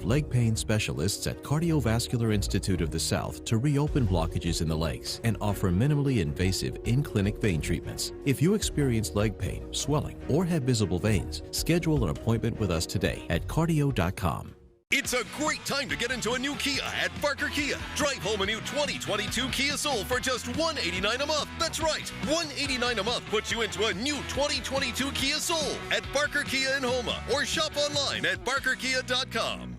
leg pain specialists at Cardiovascular Institute of the South to reopen blockages in the legs and offer minimally invasive in-clinic vein treatments. If you experience leg pain, swelling, or have visible veins, schedule an appointment with us today at cardio.com. It's a great time to get into a new Kia at Barker Kia. Drive home a new 2022 Kia Soul for just $189 a month. That's right, $189 a month puts you into a new 2022 Kia Soul at Barker Kia in Houma, or shop online at barkerkia.com.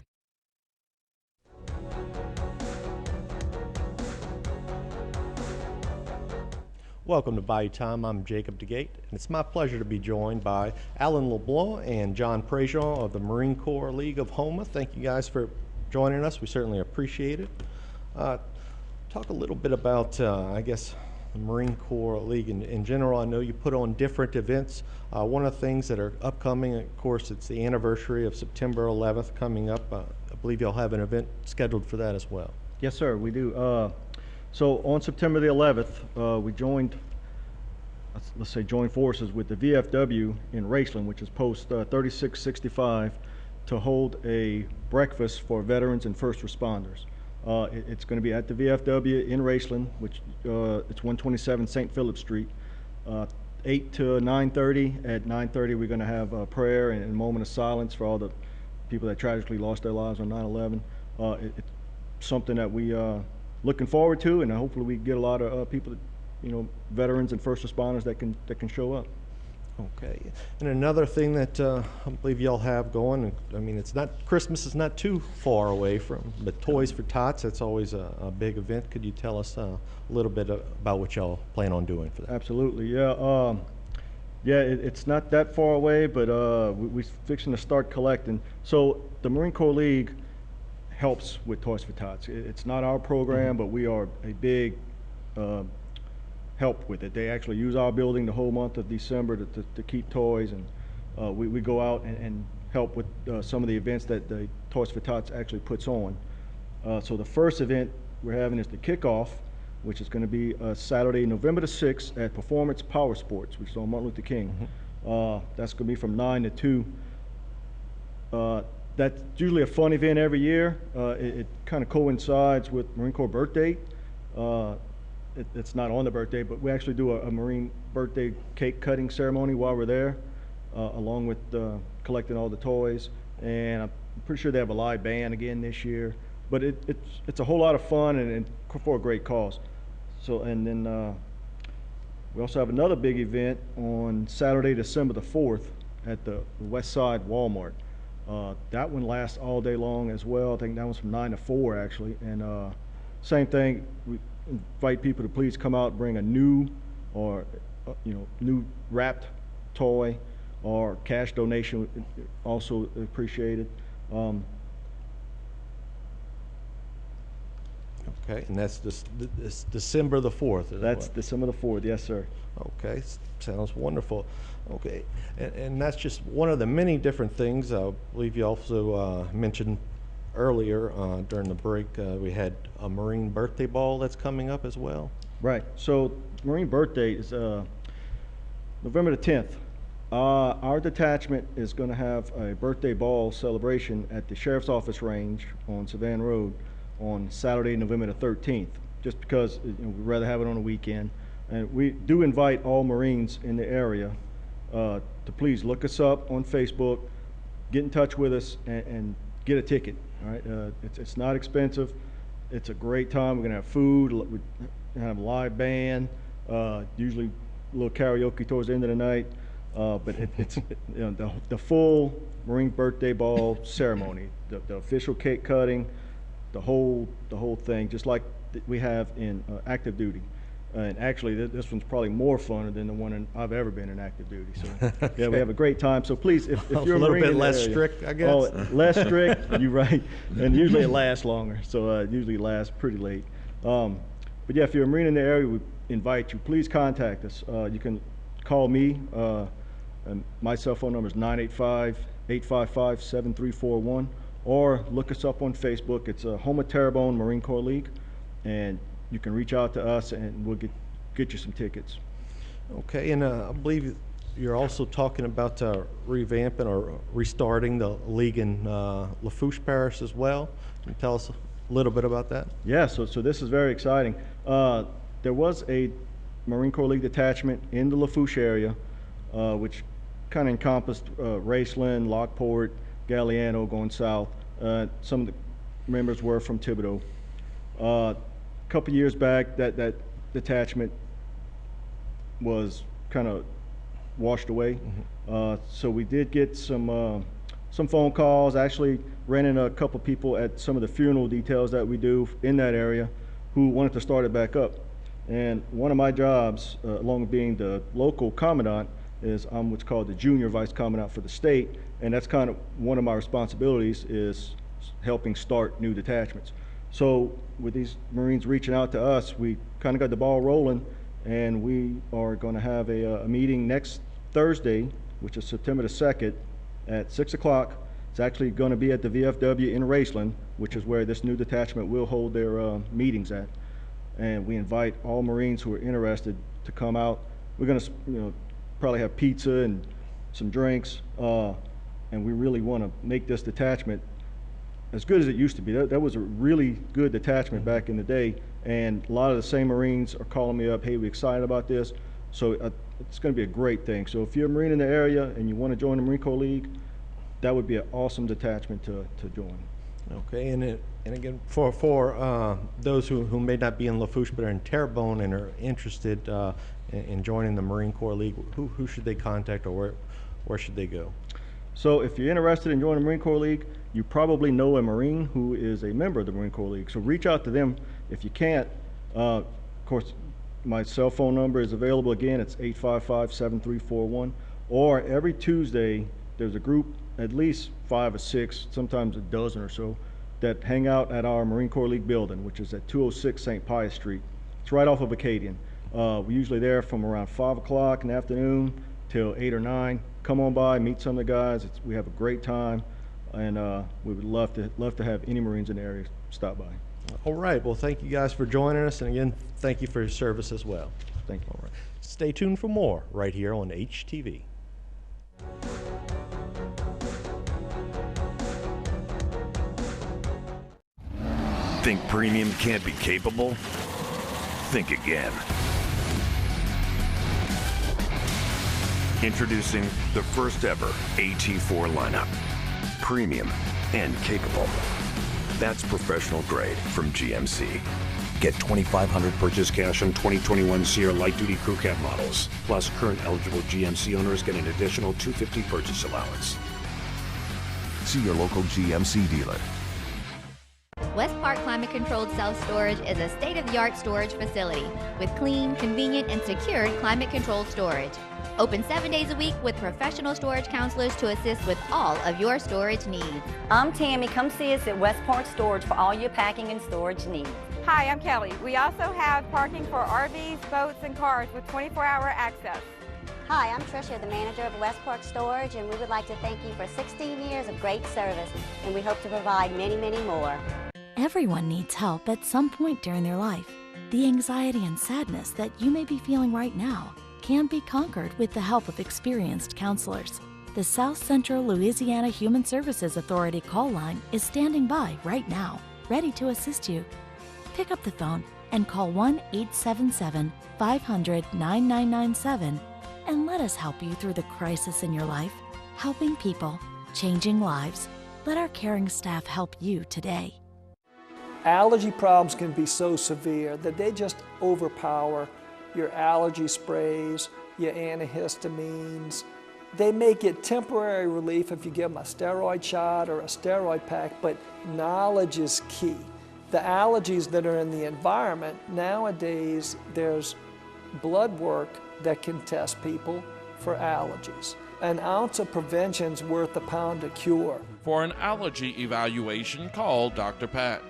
Welcome to Bayou Time. I'm Jacob DeGate, and it's my pleasure to be joined by Alan LeBlanc and John Prejean of the Marine Corps League of Houma. Thank you guys for joining us. We certainly appreciate it. Talk a little bit about, I guess, the Marine Corps League in general. I know you put on different events. One of the things that are upcoming, of course, it's the anniversary of September 11th coming up. I believe you'll have an event scheduled for that as well. Yes, sir, we do. So on September the 11th, we joined forces with the VFW in Raceland, which is post 3665, to hold a breakfast for veterans and first responders. It's going to be at the VFW in Raceland, which it's 127 St. Philip Street, 8 to 9:30. At 9:30, we're going to have a prayer and a moment of silence for all the people that tragically lost their lives on 9/11. It's something that we looking forward to, and hopefully we get a lot of people, veterans and first responders that can show up. Okay, and another thing that I believe y'all have going, I mean, Christmas is not too far away but Toys for Tots, that's always a big event. Could you tell us a little bit about what y'all plan on doing for that? Absolutely, yeah. It's not that far away, but we're fixing to start collecting. So the Marine Corps League helps with Toys for Tots. It's not our program, but we are a big help with it. They actually use our building the whole month of December to keep toys, and we go out and help with some of the events that the Toys for Tots actually puts on. So the first event we're having is the kickoff, which is going to be Saturday, November the 6th at Performance Power Sports, which is on Martin Luther King. That's going to be from 9 to 2. That's usually a fun event every year. It kind of coincides with Marine Corps birthday. It's not on the birthday, but we actually do a Marine birthday cake cutting ceremony while we're there, along with collecting all the toys. And I'm pretty sure they have a live band again this year. But it's a whole lot of fun and for a great cause. So, and then we also have another big event on Saturday, December the 4th at the West Side Walmart. That one lasts all day long as well. I think that one's from 9 to 4 actually. And same thing, we invite people to please come out, bring a new or new wrapped toy or cash donation, also appreciated. Okay, and that's this December the 4th. That's December the 4th, yes, sir. Okay, sounds wonderful. Okay, and that's just one of the many different things. I believe you also mentioned earlier during the break, we had a Marine birthday ball that's coming up as well. Right, so Marine birthday is November the 10th. Our detachment is going to have a birthday ball celebration at the Sheriff's Office Range on Savannah Road on Saturday, November the 13th, just because we'd rather have it on a weekend. And we do invite all Marines in the area to please look us up on Facebook, get in touch with us, and get a ticket. All right, it's not expensive. It's a great time. We're gonna have food. We have a live band. Usually a little karaoke towards the end of the night. But it's the full Marine birthday ball ceremony, the official cake cutting, the whole thing, just like we have in active duty. And actually, this one's probably more fun than the one I've ever been in active duty. So, okay. Yeah, we have a great time. So please, if you're a little bit less area, strict, I guess. Oh, less strict. You're right. And usually it lasts longer. So usually it lasts pretty late. But yeah, if you're a Marine in the area, we invite you. Please contact us. You can call me. And my cell phone number is 985-855-7341, or look us up on Facebook. It's Houma Terrebonne Marine Corps League, and you can reach out to us and we'll get you some tickets. Okay, and I believe you're also talking about revamping or restarting the league in Lafourche Parish as well. Can you tell us a little bit about that? Yeah, so this is very exciting. There was a Marine Corps League detachment in the Lafourche area, which kind of encompassed Raceland, Lockport, Galliano going south. Some of the members were from Thibodeau. A couple years back, that detachment was kind of washed away. So we did get some phone calls. Actually ran into a couple people at some of the funeral details that we do in that area who wanted to start it back up. And one of my jobs, along with being the local commandant, is I'm what's called the junior vice commandant for the state, and that's kind of one of my responsibilities is helping start new detachments. So with these Marines reaching out to us, we kind of got the ball rolling, and we are going to have a meeting next Thursday, which is September the 2nd at 6 o'clock. It's actually going to be at the VFW in Raceland, which is where this new detachment will hold their meetings at. And we invite all Marines who are interested to come out. We're going to probably have pizza and some drinks, and we really want to make this detachment as good as it used to be. That was a really good detachment back in the day, and a lot of the same Marines are calling me up, hey, we're excited about this. So it's going to be a great thing. So if you're a Marine in the area and you want to join the Marine Corps League, that would be an awesome detachment to join. Okay, and again, for those who may not be in Lafourche but are in Terrebonne and are interested in joining the Marine Corps League, who should they contact, or where should they go? So if you're interested in joining the Marine Corps League, you probably know a Marine who is a member of the Marine Corps League. So reach out to them. If you can't, of course, my cell phone number is available again. It's 855-7341. Or every Tuesday, there's a group, at least 5 or 6, sometimes a dozen or so, that hang out at our Marine Corps League building, which is at 206 St. Pius Street. It's right off of Acadian. We're usually there from around 5 o'clock in the afternoon till 8 or 9. Come on by, meet some of the guys. We have a great time, and we would love to have any Marines in the area stop by. All right. Well, thank you guys for joining us, and again, thank you for your service as well. Thank you. All right. Stay tuned for more right here on HTV. Think premium can't be capable? Think again. Introducing the first ever AT4 lineup. Premium and capable. That's professional grade from GMC. Get $2,500 purchase cash on 2021 Sierra light-duty crew cab models. Plus, current eligible GMC owners get an additional $250 purchase allowance. See your local GMC dealer. West Park Climate Controlled Self-Storage is a state-of-the-art storage facility with clean, convenient, and secured climate-controlled storage. Open 7 days a week with professional storage counselors to assist with all of your storage needs. I'm Tammy. Come see us at West Park Storage for all your packing and storage needs. Hi, I'm Kelly. We also have parking for RVs, boats, and cars with 24-hour access. Hi, I'm Tricia, the manager of West Park Storage, and we would like to thank you for 16 years of great service, and we hope to provide many, many more. Everyone needs help at some point during their life. The anxiety and sadness that you may be feeling right now can be conquered with the help of experienced counselors. The South Central Louisiana Human Services Authority call line is standing by right now, ready to assist you. Pick up the phone and call 1-877-500-9997 and let us help you through the crisis in your life. Helping people, changing lives. Let our caring staff help you today. Allergy problems can be so severe that they just overpower your allergy sprays, your antihistamines. They may get temporary relief if you give them a steroid shot or a steroid pack, but knowledge is key. The allergies that are in the environment, nowadays there's blood work that can test people for allergies. An ounce of prevention's worth a pound of cure. For an allergy evaluation, call Dr. Pat.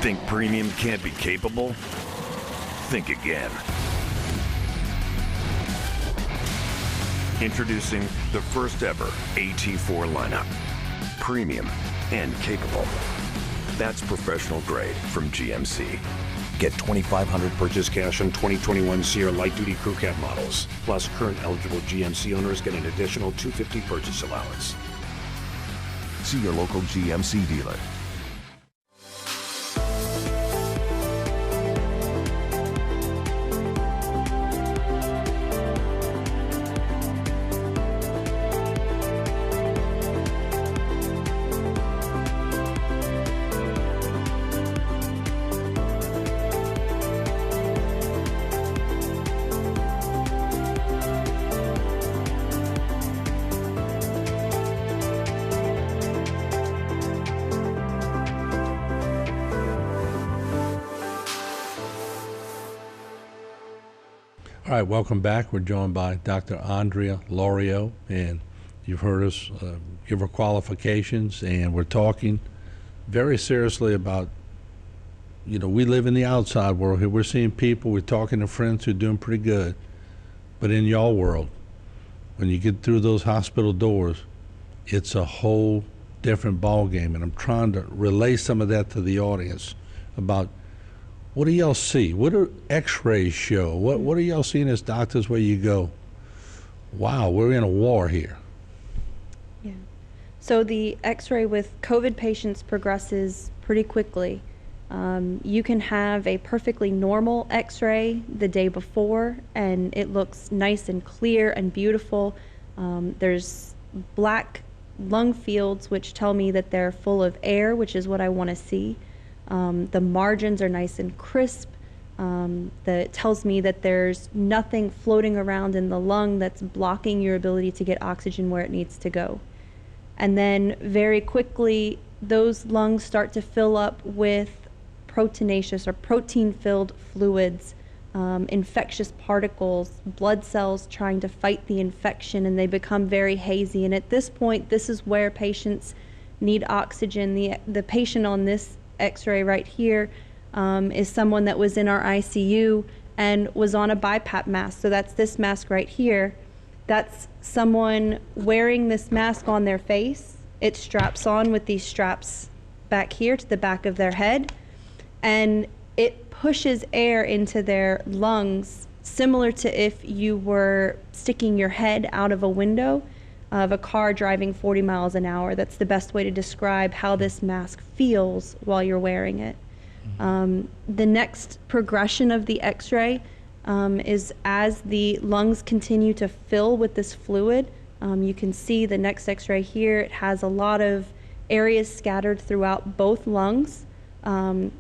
Think premium can't be capable? Think again. Introducing the first ever AT4 lineup. Premium and capable. That's professional grade from GMC. Get $2,500 purchase cash on 2021 Sierra light duty crew cab models. Plus, current eligible GMC owners get an additional $250 purchase allowance. See your local GMC dealer. All right, welcome back. We're joined by Dr. Andrea Lorio, and you've heard us give her qualifications, and we're talking very seriously about, we live in the outside world here. We're seeing people, we're talking to friends who are doing pretty good, but in your world, when you get through those hospital doors, it's a whole different ballgame, and I'm trying to relay some of that to the audience about what do y'all see? What do x-rays show? What are y'all seeing as doctors where you go, wow, we're in a war here? Yeah. So the x-ray with COVID patients progresses pretty quickly. You can have a perfectly normal x-ray the day before and it looks nice and clear and beautiful. There's black lung fields which tell me that they're full of air, which is what I want to see. The margins are nice and crisp. That tells me that there's nothing floating around in the lung that's blocking your ability to get oxygen where it needs to go. And then very quickly, those lungs start to fill up with proteinaceous or protein-filled fluids, infectious particles, blood cells trying to fight the infection, and they become very hazy. And at this point, this is where patients need oxygen. The patient on this x-ray right here is someone that was in our ICU and was on a Bipap mask. So that's this mask right here. That's someone wearing this mask on their face. It straps on with these straps back here to the back of their head, and it pushes air into their lungs, similar to if you were sticking your head out of a window of a car driving 40 miles an hour. That's the best way to describe how this mask feels while you're wearing it. The next progression of the x-ray is as the lungs continue to fill with this fluid. You can see the next x-ray here. It has a lot of areas scattered throughout both lungs. And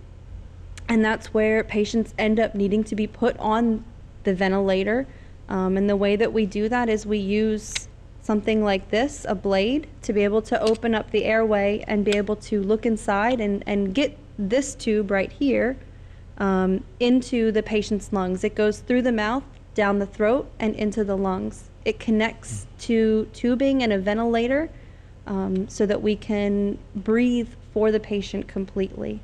that's where patients end up needing to be put on the ventilator. And the way that we do that is we use something like this, a blade, to be able to open up the airway and be able to look inside and get this tube right here into the patient's lungs. It goes through the mouth, down the throat, and into the lungs. It connects to tubing and a ventilator so that we can breathe for the patient completely.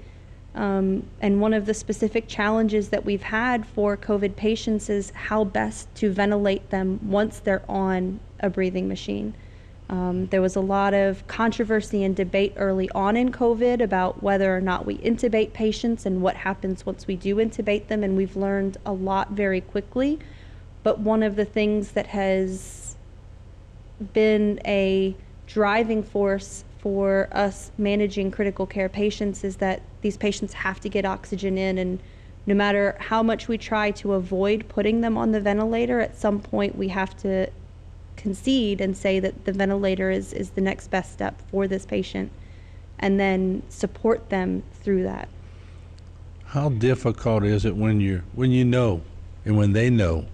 And one of the specific challenges that we've had for COVID patients is how best to ventilate them once they're on a breathing machine. There was a lot of controversy and debate early on in COVID about whether or not we intubate patients and what happens once we do intubate them, and we've learned a lot very quickly. But one of the things that has been a driving force for us managing critical care patients is that these patients have to get oxygen in, and no matter how much we try to avoid putting them on the ventilator, at some point we have to concede and say that the ventilator is the next best step for this patient, and then support them through that. How difficult is it when you know and when they know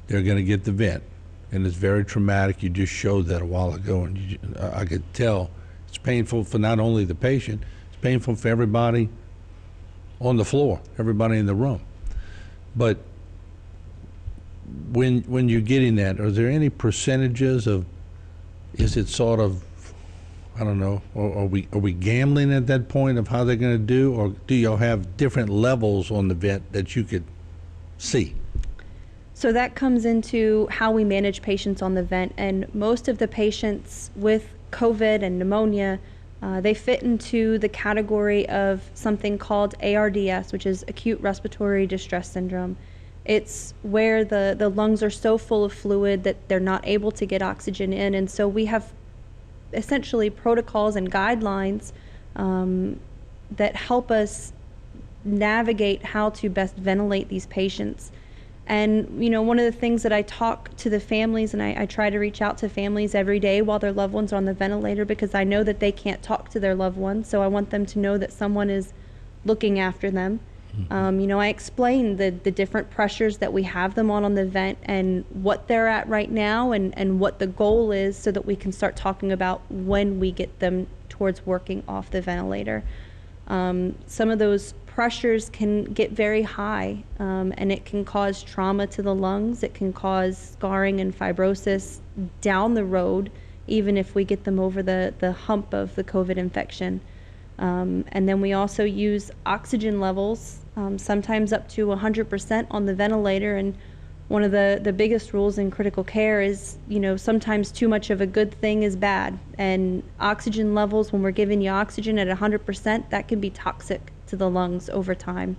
they're going to get the vent, and it's very traumatic? You just showed that a while ago, and I could tell it's painful for not only the patient, it's painful for everybody on the floor, everybody in the room. But when you're getting that, are there any percentages of, is it sort of, I don't know, are we gambling at that point of how they're going to do, or do y'all have different levels on the vent that you could see? So that comes into how we manage patients on the vent, and most of the patients with COVID and pneumonia, they fit into the category of something called ARDS, which is acute respiratory distress syndrome. It's where the lungs are so full of fluid that they're not able to get oxygen in, and so we have essentially protocols and guidelines that help us navigate how to best ventilate these patients. And, you know, one of the things that I talk to the families, and I try to reach out to families every day while their loved ones are on the ventilator, because I know that they can't talk to their loved ones, so I want them to know that someone is looking after them. You know, I explain the different pressures that we have them on the vent and what they're at right now, and what the goal is, so that we can start talking about when we get them towards working off the ventilator. Some of those pressures can get very high, and it can cause trauma to the lungs. It can cause scarring and fibrosis down the road, even if we get them over the hump of the COVID infection. And then we also use oxygen levels, sometimes up to 100% on the ventilator. And one of the biggest rules in critical care is, you know, sometimes too much of a good thing is bad. And oxygen levels, when we're giving you oxygen at 100%, that can be toxic to the lungs over time.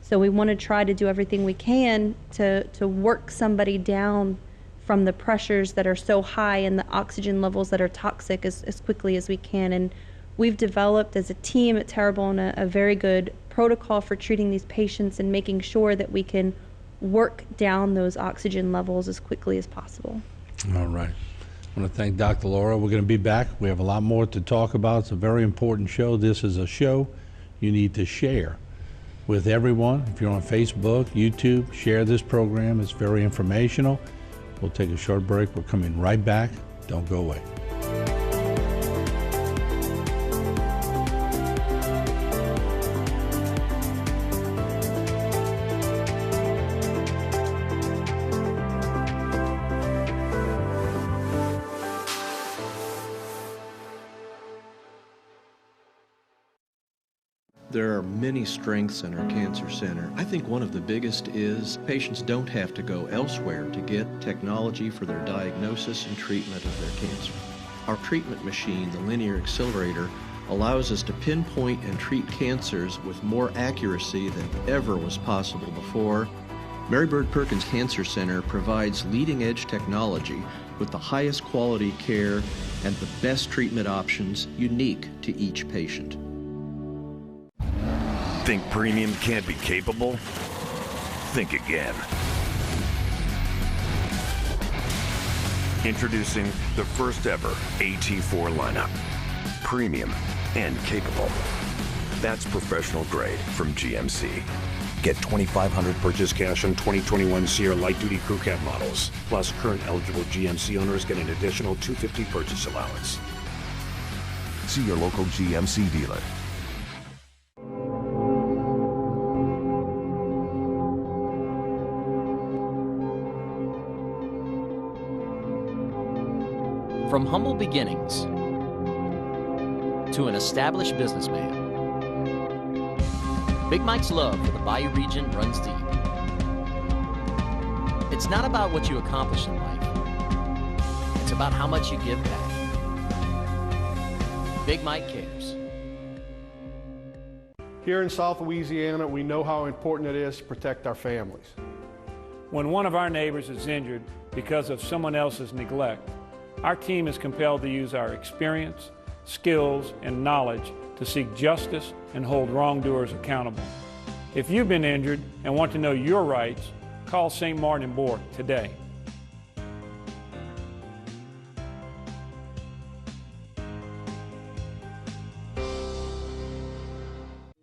So we want to try to do everything we can to work somebody down from the pressures that are so high and the oxygen levels that are toxic as quickly as we can. And we've developed as a team at Terrebonne a very good protocol for treating these patients and making sure that we can work down those oxygen levels as quickly as possible. All right. I want to thank Dr. Laura. We're going to be back. We have a lot more to talk about. It's a very important show. This is a show you need to share with everyone. If you're on Facebook, YouTube, share this program. It's very informational. We'll take a short break. We're coming right back. Don't go away. There are many strengths in our cancer center. I think one of the biggest is patients don't have to go elsewhere to get technology for their diagnosis and treatment of their cancer. Our treatment machine, the linear accelerator, allows us to pinpoint and treat cancers with more accuracy than ever was possible before. Mary Bird Perkins Cancer Center provides leading-edge technology with the highest quality care and the best treatment options unique to each patient. Think premium can't be capable? Think again. Introducing the first ever AT4 lineup. Premium and capable. That's professional grade from GMC. Get $2,500 purchase cash on 2021 Sierra light duty crew cab models. Plus, current eligible GMC owners get an additional $250 purchase allowance. See your local GMC dealer. From humble beginnings to an established businessman, Big Mike's love for the Bayou region runs deep. It's not about what you accomplish in life. It's about how much you give back. Big Mike cares. Here in South Louisiana, we know how important it is to protect our families. When one of our neighbors is injured because of someone else's neglect, our team is compelled to use our experience, skills, and knowledge to seek justice and hold wrongdoers accountable. If you've been injured and want to know your rights, call St. Martin and Bourke today.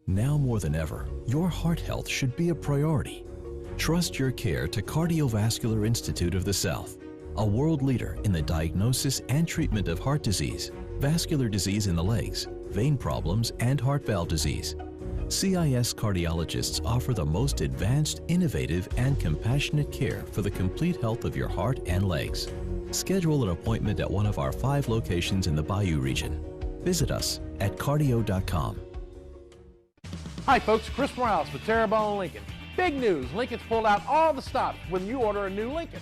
Now more than ever, your heart health should be a priority. Trust your care to Cardiovascular Institute of the South, a world leader in the diagnosis and treatment of heart disease, vascular disease in the legs, vein problems, and heart valve disease. CIS cardiologists offer the most advanced, innovative, and compassionate care for the complete health of your heart and legs. Schedule an appointment at one of our 5 locations in the Bayou region. Visit us at cardio.com. Hi folks, Chris Morales with Terrebonne Lincoln. Big news, Lincoln's pulled out all the stops when you order a new Lincoln.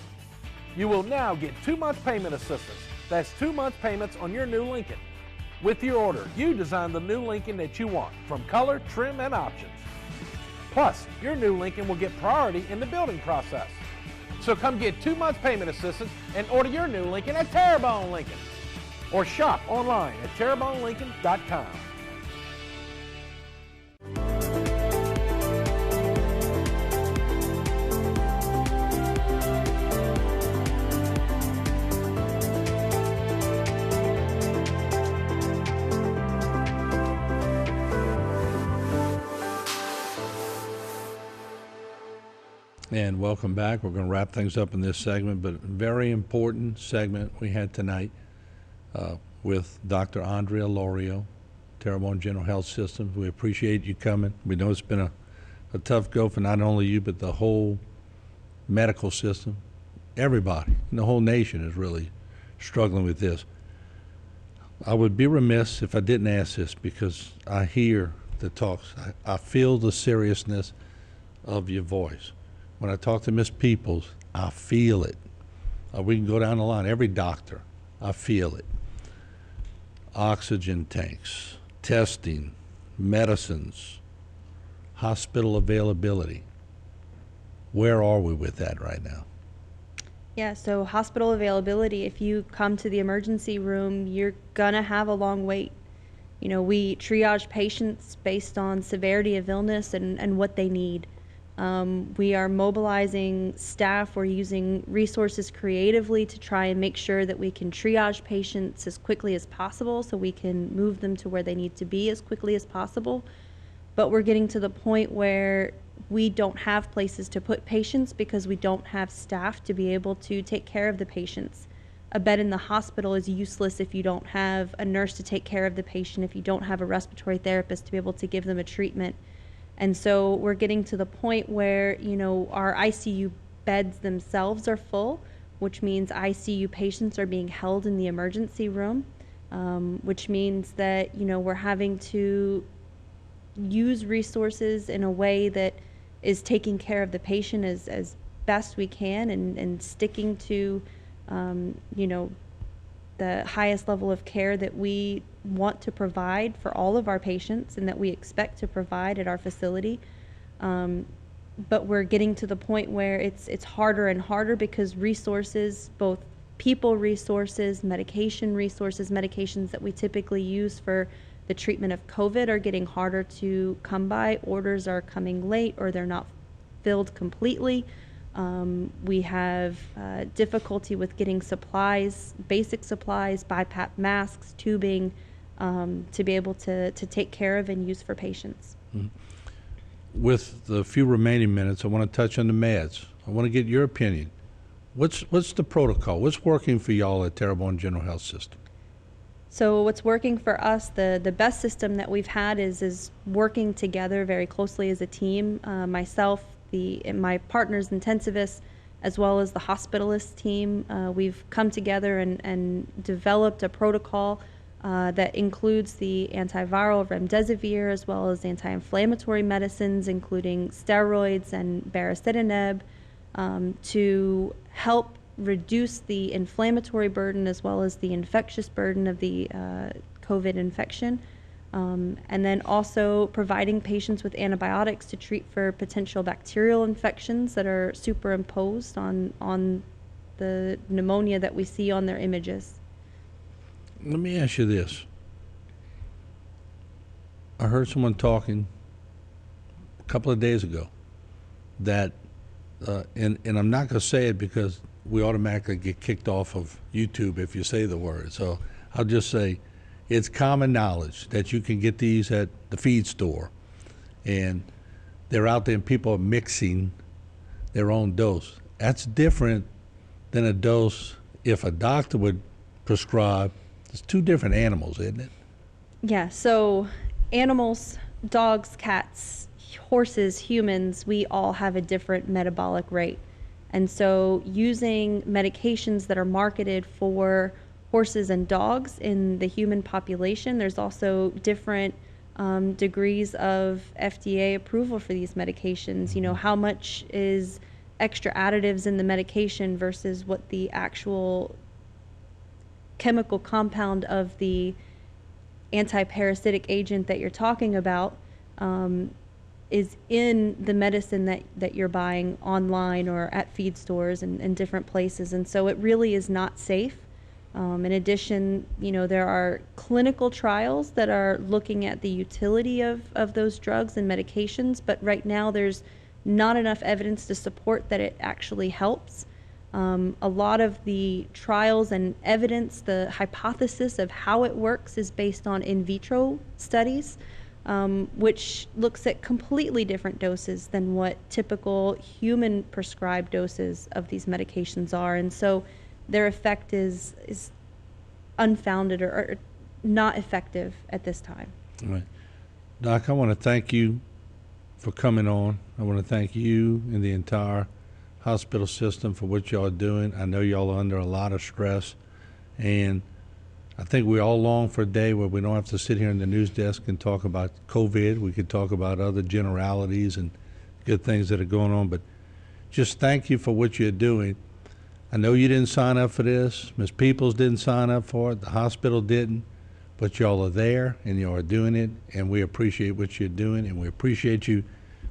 You will now get 2-month payment assistance. That's 2 months payments on your new Lincoln. With your order, you design the new Lincoln that you want, from color, trim, and options. Plus, your new Lincoln will get priority in the building process. So come get 2 months payment assistance and order your new Lincoln at Terrebonne Lincoln. Or shop online at terrebonnelincoln.com. And welcome back. We're going to wrap things up in this segment, but very important segment we had tonight with Dr. Andrea Lorio, Terrebonne General Health Systems. We appreciate you coming. We know it's been a tough go for not only you, but the whole medical system. Everybody in the whole nation is really struggling with this. I would be remiss if I didn't ask this, because I hear the talks. I feel the seriousness of your voice. When I talk to Ms. Peoples, I feel it. We can go down the line. Every doctor, I feel it. Oxygen tanks, testing, medicines, hospital availability. Where are we with that right now? Yeah, so hospital availability, if you come to the emergency room, you're gonna have a long wait. You know, we triage patients based on severity of illness and what they need. We are mobilizing staff. We're using resources creatively to try and make sure that we can triage patients as quickly as possible so we can move them to where they need to be as quickly as possible. But we're getting to the point where we don't have places to put patients because we don't have staff to be able to take care of the patients. A bed in the hospital is useless if you don't have a nurse to take care of the patient, if you don't have a respiratory therapist to be able to give them a treatment. And so we're getting to the point where, you know, our ICU beds themselves are full, which means ICU patients are being held in the emergency room, which means that, you know, we're having to use resources in a way that is taking care of the patient as best we can and sticking to, you know, the highest level of care that we want to provide for all of our patients and that we expect to provide at our facility. But we're getting to the point where it's harder and harder because resources, both people resources, medications that we typically use for the treatment of COVID are getting harder to come by. Orders are coming late or they're not filled completely. We have difficulty with getting supplies, basic supplies, Bipap masks, tubing, to be able to take care of and use for patients. Mm-hmm. With the few remaining minutes, I want to touch on the meds. I want to get your opinion. What's the protocol? What's working for y'all at Terrebonne General Health System? So what's working for us, the best system that we've had is working together very closely as a team. Myself, my partners, intensivists, as well as the hospitalist team. We've come together and developed a protocol that includes the antiviral remdesivir as well as anti-inflammatory medicines, including steroids and baricitinib, to help reduce the inflammatory burden as well as the infectious burden of the COVID infection. And then also providing patients with antibiotics to treat for potential bacterial infections that are superimposed on the pneumonia that we see on their images. Let me ask you this. I heard someone talking a couple of days ago that, and I'm not going to say it because we automatically get kicked off of YouTube if you say the word. So I'll just say it's common knowledge that you can get these at the feed store, and they're out there and people are mixing their own dose. That's different than a dose if a doctor would prescribe. It's two different animals, isn't it? Yeah, so animals, dogs, cats, horses, humans, we all have a different metabolic rate. And so using medications that are marketed for horses and dogs in the human population. There's also different degrees of FDA approval for these medications. You know, how much is extra additives in the medication versus what the actual chemical compound of the anti-parasitic agent that you're talking about is in the medicine that you're buying online or at feed stores and different places. And so it really is not safe. In addition, you know, there are clinical trials that are looking at the utility of those drugs and medications, but right now there's not enough evidence to support that it actually helps. A lot of the trials and evidence, the hypothesis of how it works is based on in vitro studies, which looks at completely different doses than what typical human prescribed doses of these medications are. And so their effect is unfounded or not effective at this time. All right. Doc, I want to thank you for coming on. I want to thank you and the entire hospital system for what y'all are doing. I know y'all are under a lot of stress, and I think we all long for a day where we don't have to sit here in the news desk and talk about COVID. We could talk about other generalities and good things that are going on, but just thank you for what you're doing. I know you didn't sign up for this. Ms. Peoples didn't sign up for it. The hospital didn't, but y'all are there and y'all are doing it, and we appreciate what you're doing, and we appreciate you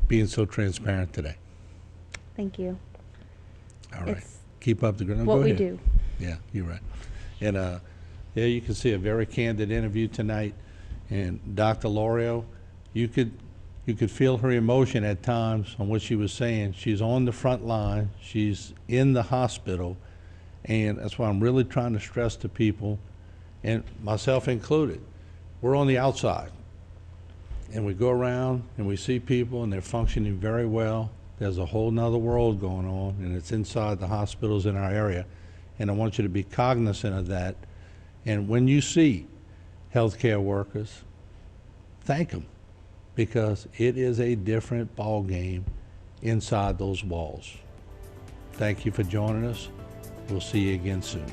being so transparent today. Thank you. All right. Keep up the good. What we do. Yeah, you're right. And yeah, you can see a very candid interview tonight. And Dr. Lorio, you could feel her emotion at times on what she was saying. She's on the front line. She's in the hospital. And that's why I'm really trying to stress to people, and myself included, we're on the outside. And we go around and we see people and they're functioning very well. There's a whole nother world going on, and it's inside the hospitals in our area. And I want you to be cognizant of that. And when you see healthcare workers, thank them, because it is a different ball game inside those walls. Thank you for joining us. We'll see you again soon.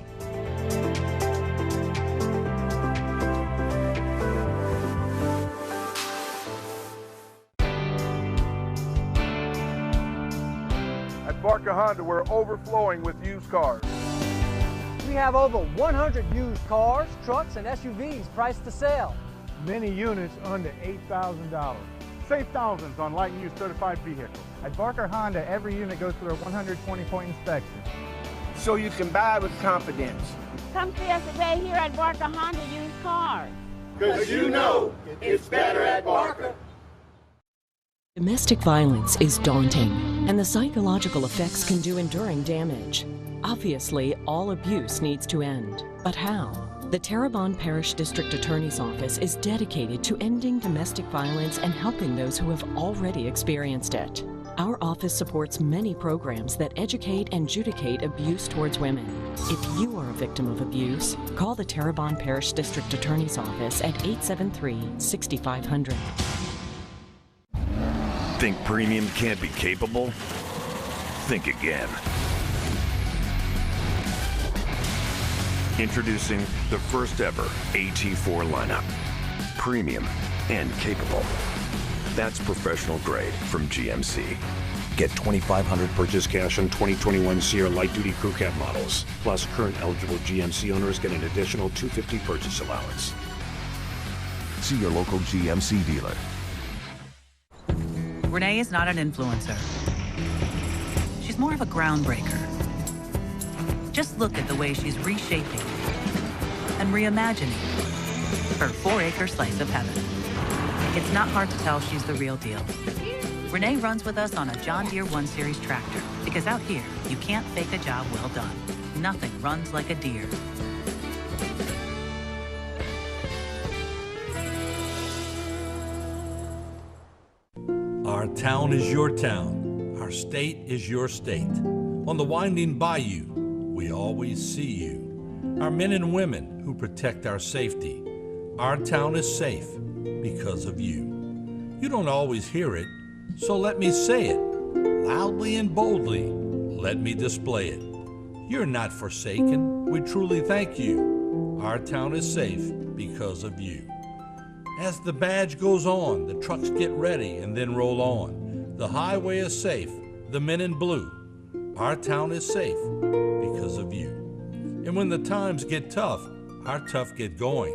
At Barker Honda, we're overflowing with used cars. We have over 100 used cars, trucks, and SUVs priced to sell. Many units under $8,000. Save thousands on light and used certified vehicles. At Barker Honda, every unit goes through a 120-point inspection. So you can buy with confidence. Come see us today here at Barker Honda Used Cars. Because you know it's better at Barker. Domestic violence is daunting, and the psychological effects can do enduring damage. Obviously, all abuse needs to end. But how? The Terrebonne Parish District Attorney's Office is dedicated to ending domestic violence and helping those who have already experienced it. Our office supports many programs that educate and adjudicate abuse towards women. If you are a victim of abuse, call the Terrebonne Parish District Attorney's Office at 873-6500. Think premium can't be capable? Think again. Introducing the first ever AT4 lineup. Premium and capable. That's professional grade from GMC. Get $2,500 purchase cash on 2021 Sierra light duty crew cab models. Plus, current eligible GMC owners get an additional $250 purchase allowance. See your local GMC dealer. Renee is not an influencer. She's more of a groundbreaker. Just look at the way she's reshaping and reimagining her 4-acre slice of heaven. It's not hard to tell she's the real deal. Renee runs with us on a John Deere 1 Series tractor, because out here, you can't fake a job well done. Nothing runs like a Deere. Our town is your town. Our state is your state. On the winding bayou, we always see you. Our men and women who protect our safety. Our town is safe because of you. You don't always hear it, so let me say it. Loudly and boldly, let me display it. You're not forsaken. We truly thank you. Our town is safe because of you. As the badge goes on, the trucks get ready and then roll on. The highway is safe, the men in blue. Our town is safe because of you. And when the times get tough, our tough get going.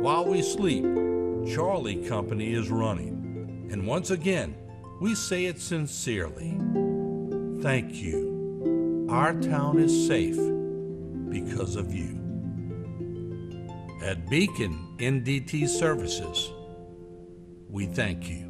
While we sleep, Charlie Company is running. And once again, we say it sincerely. Thank you. Our town is safe because of you. At Beacon NDT Services, we thank you.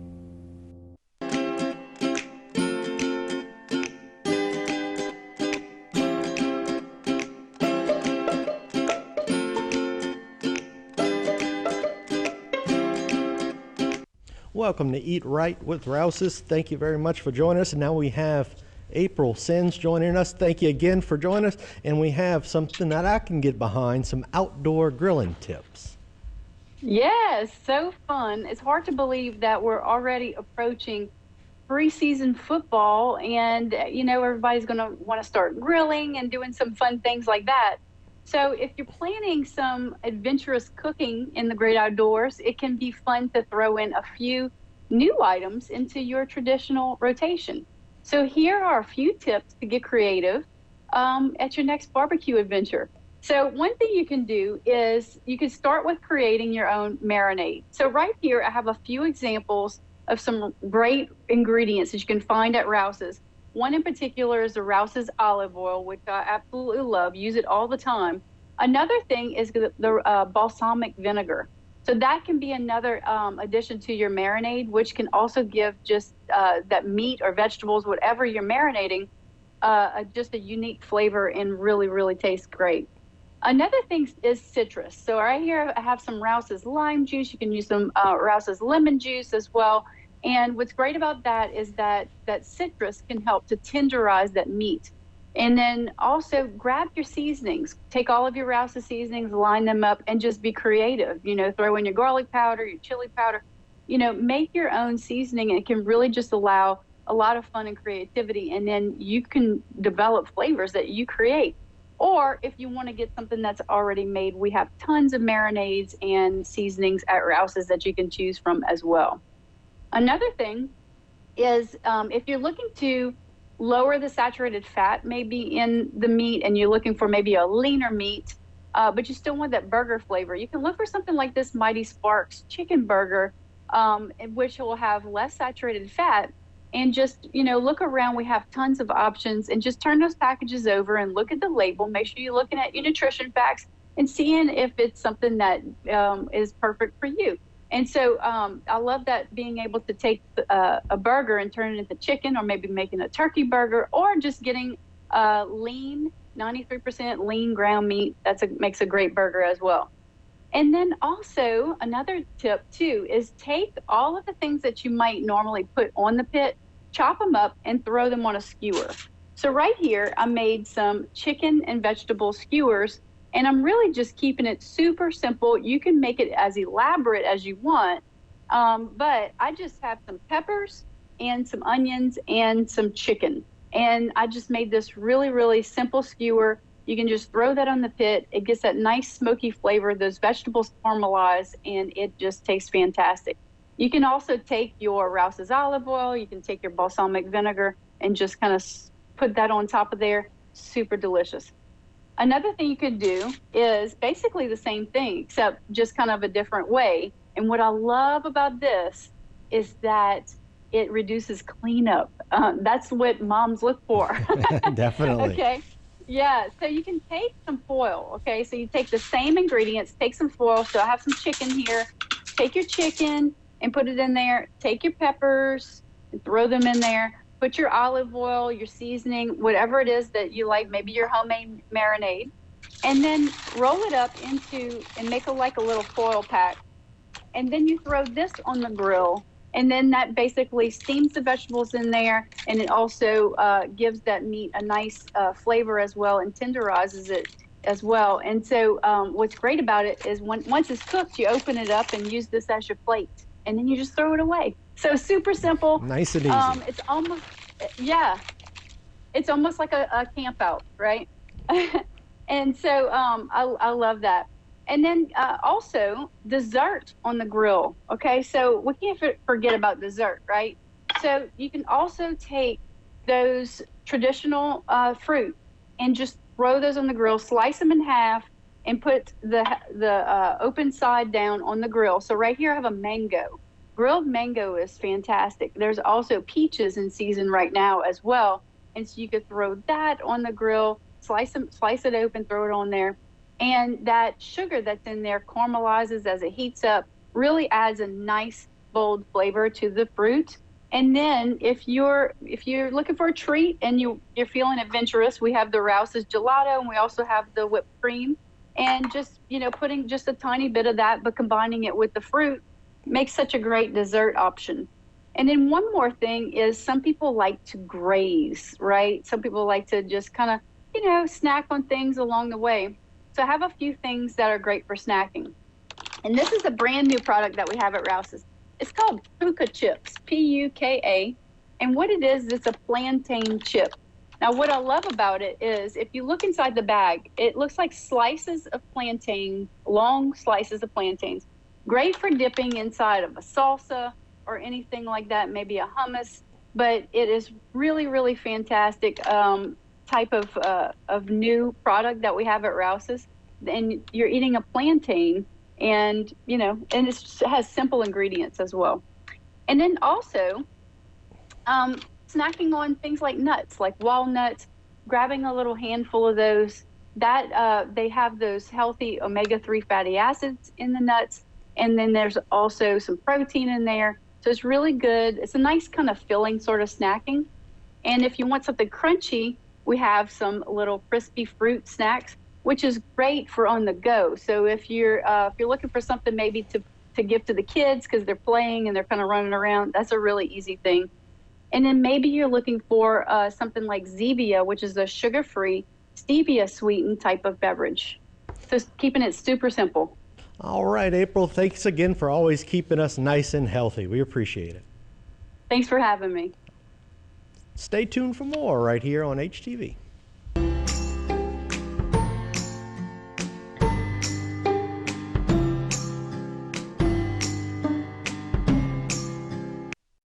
Welcome to Eat Right with Rouses. Thank you very much for joining us. And now we have April Sins joining us. Thank you again for joining us. And we have something that I can get behind, some outdoor grilling tips. Yes, so fun. It's hard to believe that we're already approaching preseason football and, you know, everybody's going to want to start grilling and doing some fun things like that. So if you're planning some adventurous cooking in the great outdoors, it can be fun to throw in a few new items into your traditional rotation. So here are a few tips to get creative at your next barbecue adventure. So one thing you can do is you can start with creating your own marinade. So right here, I have a few examples of some great ingredients that you can find at Rouse's. One in particular is the Rouse's olive oil, which I absolutely love, use it all the time. Another thing is the balsamic vinegar. So that can be another addition to your marinade, which can also give just that meat or vegetables, whatever you're marinating, just a unique flavor and really, really tastes great. Another thing is citrus. So right here I have some Rouse's lime juice. You can use some Rouse's lemon juice as well. And what's great about that is that citrus can help to tenderize that meat. And then also grab your seasonings. Take all of your Rouse's seasonings, line them up, and just be creative. You know, throw in your garlic powder, your chili powder. You know, make your own seasoning. And it can really just allow a lot of fun and creativity. And then you can develop flavors that you create. Or if you want to get something that's already made, we have tons of marinades and seasonings at Rouse's that you can choose from as well. Another thing is if you're looking to lower the saturated fat maybe in the meat and you're looking for maybe a leaner meat, but you still want that burger flavor, you can look for something like this Mighty Sparks chicken burger, in which will have less saturated fat. And just, you know, look around. We have tons of options, and just turn those packages over and look at the label. Make sure you're looking at your nutrition facts and seeing if it's something that is perfect for you. And so I love that, being able to take a burger and turn it into chicken, or maybe making a turkey burger, or just getting lean, 93% lean ground meat. Makes a great burger as well. And then also another tip too is take all of the things that you might normally put on the pit, chop them up and throw them on a skewer. So right here, I made some chicken and vegetable skewers, and I'm really just keeping it super simple. You can make it as elaborate as you want, but I just have some peppers and some onions and some chicken. And I just made this really, really simple skewer. You can just throw that on the pit. It gets that nice smoky flavor. Those vegetables caramelize, and it just tastes fantastic. You can also take your Rouse's olive oil. You can take your balsamic vinegar and just kind of put that on top of there. Super delicious. Another thing you could do is basically the same thing, except just kind of a different way. And what I love about this is that it reduces cleanup. That's what moms look for. Definitely. Okay. Yeah, so you can take some foil, okay? So you take the same ingredients, take some foil. So I have some chicken here. Take your chicken and put it in there. Take your peppers and throw them in there. Put your olive oil, your seasoning, whatever it is that you like, maybe your homemade marinade. And then roll it up into, and make like a little foil pack. And then you throw this on the grill. And then that basically steams the vegetables in there, and it also gives that meat a nice flavor as well, and tenderizes it as well. And so what's great about it is once it's cooked, you open it up and use this as your plate, and then you just throw it away. So super simple. Nice and easy. It's almost, yeah, it's almost like a camp out, right? And so I love that. And then also dessert on the grill. Okay, so we can't forget about dessert, right? So you can also take those traditional fruit and just throw those on the grill, slice them in half, and put the open side down on the grill. So right here I have a mango. Grilled mango is fantastic. There's also peaches in season right now as well. And so you could throw that on the grill, slice it open, throw it on there. And that sugar that's in there caramelizes as it heats up, really adds a nice, bold flavor to the fruit. And then if you're looking for a treat and you're feeling adventurous, we have the Rouse's gelato, and we also have the whipped cream. And just, putting just a tiny bit of that, but combining it with the fruit makes such a great dessert option. And then one more thing is some people like to graze, right? Some people like to just kind of, snack on things along the way. So I have a few things that are great for snacking. And this is a brand new product that we have at Rouse's. It's called Puka Chips, P-U-K-A. And what it is, it's a plantain chip. Now, what I love about it is if you look inside the bag, it looks like slices of plantain, long slices of plantains. Great for dipping inside of a salsa or anything like that, maybe a hummus. But it is really, really fantastic type of new product that we have at Rouse's. And you're eating a plantain, and and it has simple ingredients as well. And then also snacking on things like nuts, like walnuts, grabbing a little handful of those. That they have those healthy omega-3 fatty acids in the nuts, and then there's also some protein in there. So it's really good. It's a nice kind of filling sort of snacking. And if you want something crunchy, we have some little crispy fruit snacks, which is great for on the go. So if you're looking for something maybe to give to the kids because they're playing and they're kind of running around, that's a really easy thing. And then maybe you're looking for something like Zevia, which is a sugar-free, stevia-sweetened type of beverage. So keeping it super simple. All right, April, thanks again for always keeping us nice and healthy. We appreciate it. Thanks for having me. Stay tuned for more right here on HTV.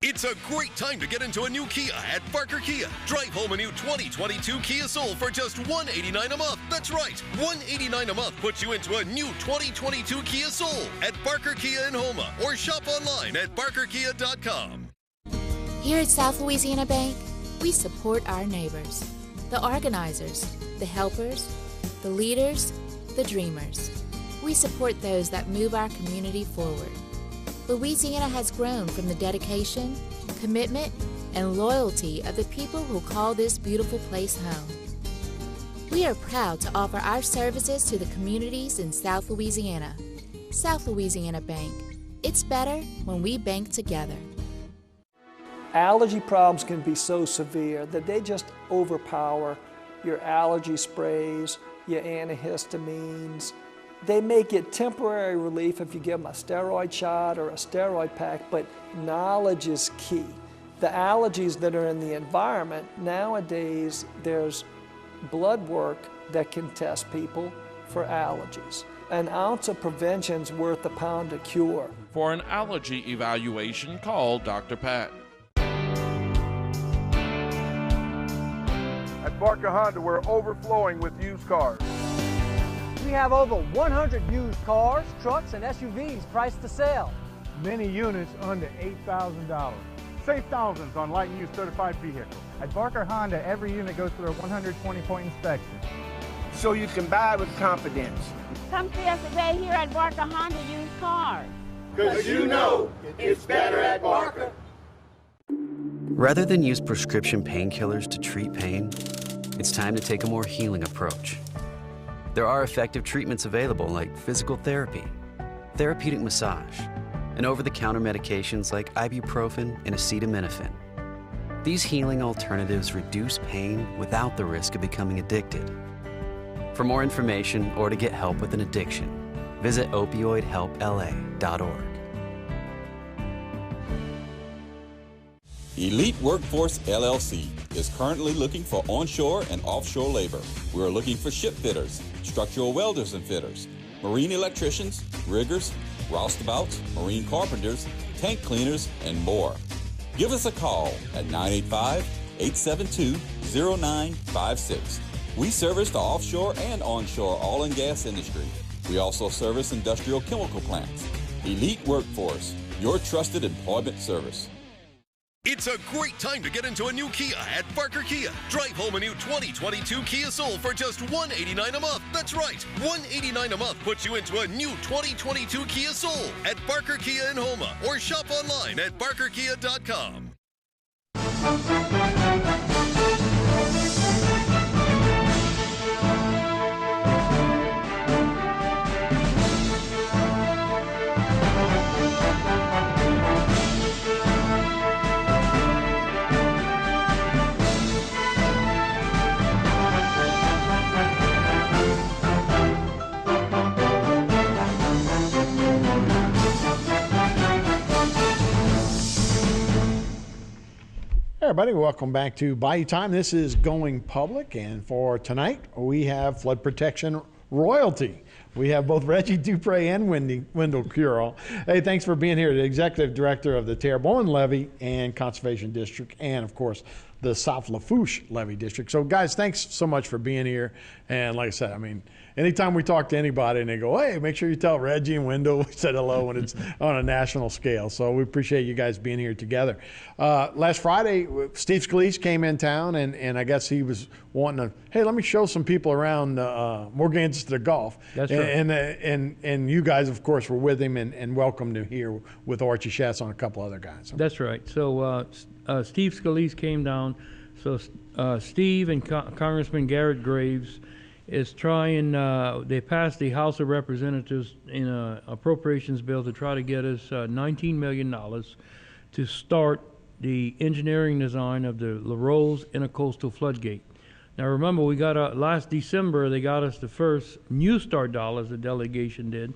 It's a great time to get into a new Kia at Barker Kia. Drive home a new 2022 Kia Soul for just $189 a month. That's right, $189 a month puts you into a new 2022 Kia Soul at Barker Kia in Houma, or shop online at barkerkia.com. Here at South Louisiana Bank, we support our neighbors, the organizers, the helpers, the leaders, the dreamers. We support those that move our community forward. Louisiana has grown from the dedication, commitment, and loyalty of the people who call this beautiful place home. We are proud to offer our services to the communities in South Louisiana. South Louisiana Bank. It's better when we bank together. Allergy problems can be so severe that they just overpower your allergy sprays, your antihistamines. They may get temporary relief if you give them a steroid shot or a steroid pack, but knowledge is key. The allergies that are in the environment, nowadays there's blood work that can test people for allergies. An ounce of prevention's worth a pound of cure. For an allergy evaluation, call Dr. Pat. At Barker Honda, we're overflowing with used cars. We have over 100 used cars, trucks, and SUVs priced to sell. Many units under $8,000. Save thousands on light and used certified vehicles. At Barker Honda, every unit goes through a 120-point inspection. So you can buy with confidence. Come see us today here at Barker Honda Used Cars. Because you know it's better at Barker. Rather than use prescription painkillers to treat pain, it's time to take a more healing approach. There are effective treatments available like physical therapy, therapeutic massage, and over-the-counter medications like ibuprofen and acetaminophen. These healing alternatives reduce pain without the risk of becoming addicted. For more information or to get help with an addiction, visit opioidhelpla.org. Elite Workforce LLC is currently looking for onshore and offshore labor. We are looking for ship fitters, structural welders and fitters, marine electricians, riggers, roustabouts, marine carpenters, tank cleaners, and more. Give us a call at 985-872-0956. We service the offshore and onshore oil and gas industry. We also service industrial chemical plants. Elite Workforce, your trusted employment service. It's a great time to get into a new Kia at Barker Kia. Drive home a new 2022 Kia Soul for just $189 a month. That's right, $189 a month puts you into a new 2022 Kia Soul at Barker Kia in Houma, or shop online at barkerkia.com. Hey everybody, welcome back to Bayou Time. This is Going Public, and for tonight we have flood protection royalty. We have both Reggie Dupre and Wendell Curl. Hey, thanks for being here, the Executive Director of the Terrebonne Levee and Conservation District, and of course the South Lafourche Levee District. So guys, thanks so much for being here. And like I said, I mean, anytime we talk to anybody and they go, hey, make sure you tell Reggie and Wendell we said hello when it's on a national scale. So we appreciate you guys being here together. Last Friday, Steve Scalise came in town, and I guess he was wanting to, hey, let me show some people around Morganza to the Gulf. That's right. And you guys, of course, were with him and welcomed him here with Archie Schatz and a couple other guys. That's right. So Steve Scalise came down. So Steve and Congressman Garrett Graves is trying, they passed the House of Representatives in an appropriations bill to try to get us $19 million to start the engineering design of the LaRose Intercoastal Floodgate. Now remember, we got last December, they got us the first New Start dollars, the delegation did.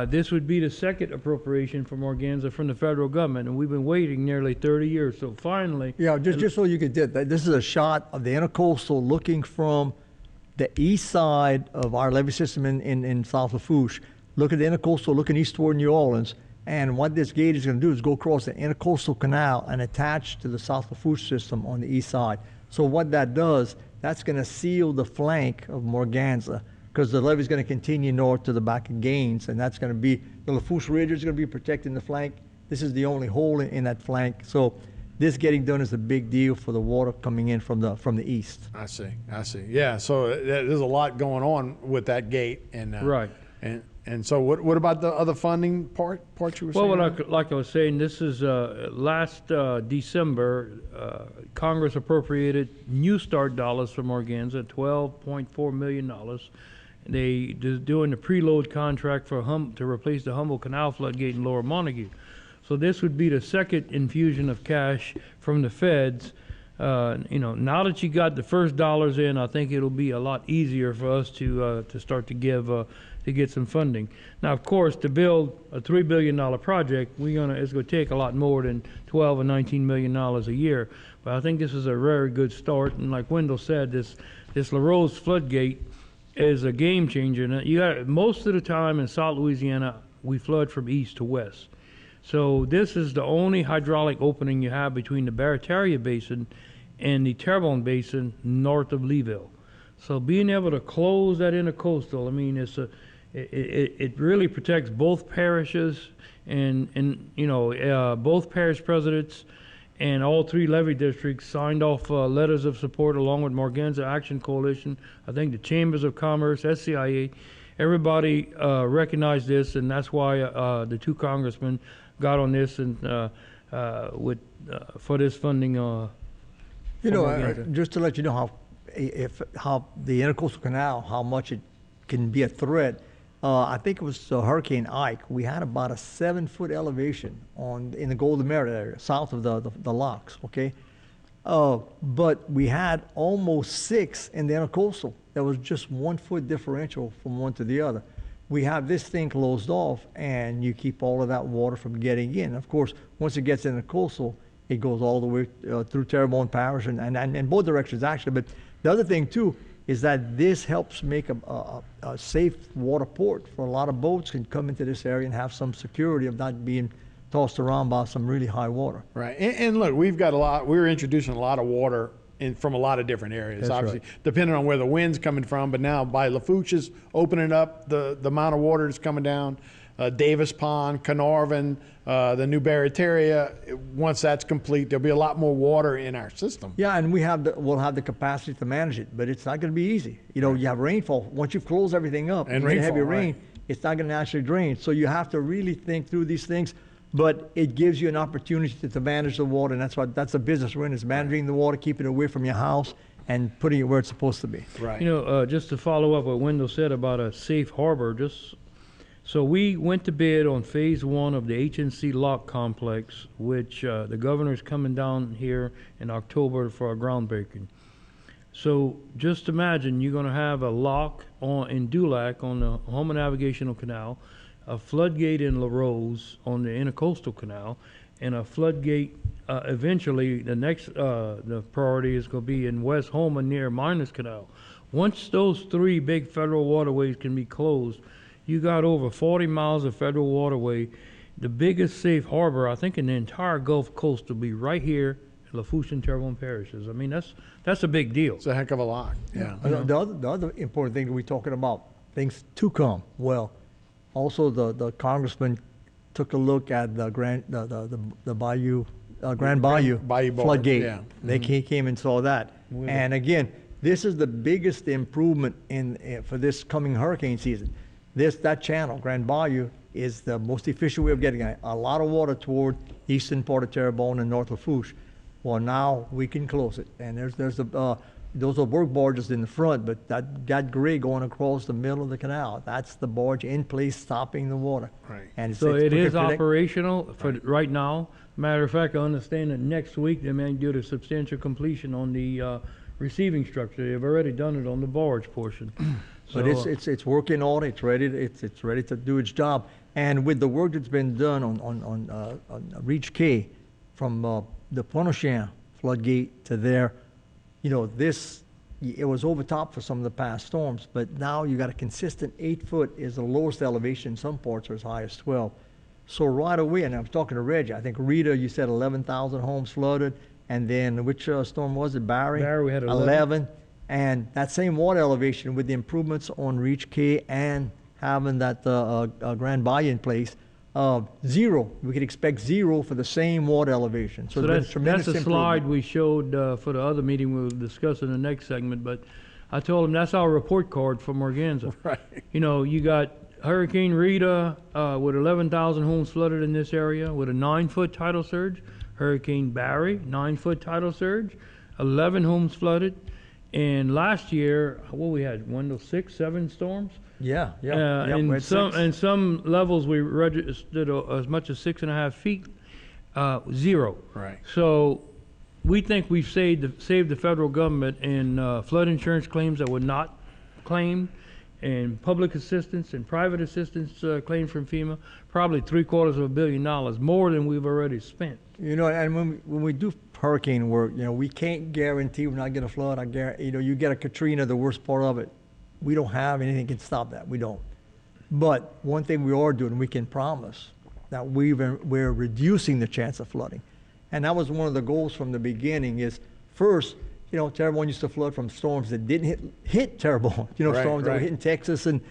This would be the second appropriation for Morganza from the federal government, and we've been waiting nearly 30 years. So finally... Yeah, just so you could get that, this is a shot of the intercoastal looking from the east side of our levee system in South Lafourche. Look at the intercoastal looking east toward New Orleans, and what this gate is going to do is go across the intercoastal canal and attach to the South Lafourche system on the east side. So what that does, that's going to seal the flank of Morganza, because the levee is going to continue north to the back of Gaines, and that's going to be, the Lafourche Ridge is going to be protecting the flank. This is the only hole in that flank. So this getting done is a big deal for the water coming in from the east. I see. Yeah, so there's a lot going on with that gate. And right. And so what about the other funding part you were saying? Well, like I was saying, this is last December, Congress appropriated New Start dollars for Morganza, $12.4 million. They're doing the preload contract for to replace the Humboldt Canal floodgate in Lower Montague. So this would be the second infusion of cash from the feds. Now that you got the first dollars in, I think it'll be a lot easier for us to start to give to get some funding. Now, of course, to build a $3 billion project, it's going to take a lot more than $12 or $19 million a year. But I think this is a very good start. And like Wendell said, this LaRose floodgate is a game changer. Now, most of the time in South Louisiana, we flood from east to west. So this is the only hydraulic opening you have between the Barataria Basin and the Terrebonne Basin north of Leeville. So being able to close that intercoastal, I mean, it really protects both parishes and both parish presidents and all three levee districts signed off letters of support along with Morganza Action Coalition. I think the Chambers of Commerce, SCIA, everybody recognized this, and that's why the two congressmen got on this and for this funding. Just to let you know how the intercoastal canal, how much it can be a threat. I think it was Hurricane Ike. We had about a 7-foot elevation in the Golden Merit area, south of the locks. Okay, but we had almost 6 in the intercoastal. There was just 1 foot differential from one to the other. We have this thing closed off, and you keep all of that water from getting in. Of course, once it gets in the coastal, it goes all the way through Terrebonne Parish and both directions actually. But the other thing too, is that this helps make a safe water port for a lot of boats can come into this area and have some security of not being tossed around by some really high water. Right. And look, we're introducing a lot of water from a lot of different areas, That's obviously, right. depending on where the wind's coming from. But now by Lafourche is opening up the amount of water that's coming down. Davis Pond, Carnarvon, the new Barataria, once that's complete, there'll be a lot more water in our system. Yeah, and we'll have the capacity to manage it, but it's not going to be easy. You know, you have rainfall. Once you've closed everything up And you get heavy rainfall, rain, right. it's not going to naturally drain. So you have to really think through these things, but it gives you an opportunity to manage the water, and that's the business we're in, is managing the water, keeping it away from your house, and putting it where it's supposed to be. Right. You know, just to follow up what Wendell said about a safe harbor, so we went to bid on phase 1 of the HNC lock complex, which the governor's coming down here in October for a groundbreaking. So just imagine you're going to have a lock in Dulac on the Houma Navigational Canal, a floodgate in La Rose on the Intercoastal Canal, and a floodgate eventually. The priority is going to be in West Houma near Miners Canal. Once those 3 big federal waterways can be closed, you got over 40 miles of federal waterway. The biggest safe harbor, I think, in the entire Gulf Coast will be right here in Lafourche and Terrebonne parishes. I mean, that's a big deal. It's a heck of a lot. Yeah. The other important thing that we're talking about, things to come. Well, also the congressman took a look at the Grand Bayou floodgate. Yeah. They came and saw that. And again, this is the biggest improvement for this coming hurricane season. That channel, Grand Bayou, is the most efficient way of getting a lot of water toward eastern part of Terrebonne and North Lafourche. Well, now we can close it, and those are work barges in the front, but that gray going across the middle of the canal, that's the barge in place stopping the water. Right. And So it is operational for right now. Matter of fact, I understand that next week they may do the substantial completion on the receiving structure. They've already done it on the barge portion. But it's working on it. It's ready to do its job. And with the work that's been done on Reach Cay, from the Pontchartrain floodgate to there, you know, it was over top for some of the past storms, but now you got a consistent 8 foot is the lowest elevation. Some parts are as high as 12. So right away, and I was talking to Reggie, I think Rita, you said 11,000 homes flooded, and then which storm was it? Barry, we had 11. And that same water elevation with the improvements on Reach Cay and having that Grand Bayou in place, 0. We could expect 0 for the same water elevation. So that's a slide we showed for the other meeting we'll discuss in the next segment. But I told him that's our report card from Morganza. Right. You know, you got Hurricane Rita with 11,000 homes flooded in this area with a 9-foot tidal surge. Hurricane Barry, 9-foot tidal surge, 11 homes flooded. And last year, what we had, Wendell, 6, 7 storms? Yeah. And some levels we registered as much as 6.5 feet, 0. Right. So we think we've saved the federal government in flood insurance claims that were not claimed, and public assistance and private assistance claims from FEMA, probably $750 million, more than we've already spent. You know, and when we do hurricane work, you know, we can't guarantee we're not going to flood. You know, you get a Katrina, the worst part of it. We don't have anything that can stop that. We don't. But one thing we are doing, we can promise that we're reducing the chance of flooding. And that was one of the goals from the beginning is, first, you know, Terrebonne used to flood from storms that didn't hit Terrebonne, you know, storms that were hitting Texas and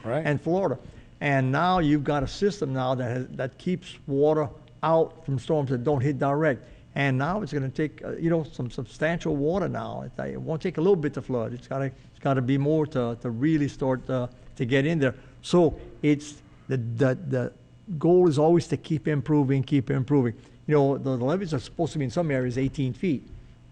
Florida. And now you've got a system now that keeps water out from storms that don't hit direct. And now it's going to take, you know, some substantial water now. It won't take a little bit to flood. It's got to be more to really start to get in there. So it's the goal is always to keep improving. You know, the levees are supposed to be in some areas 18 feet.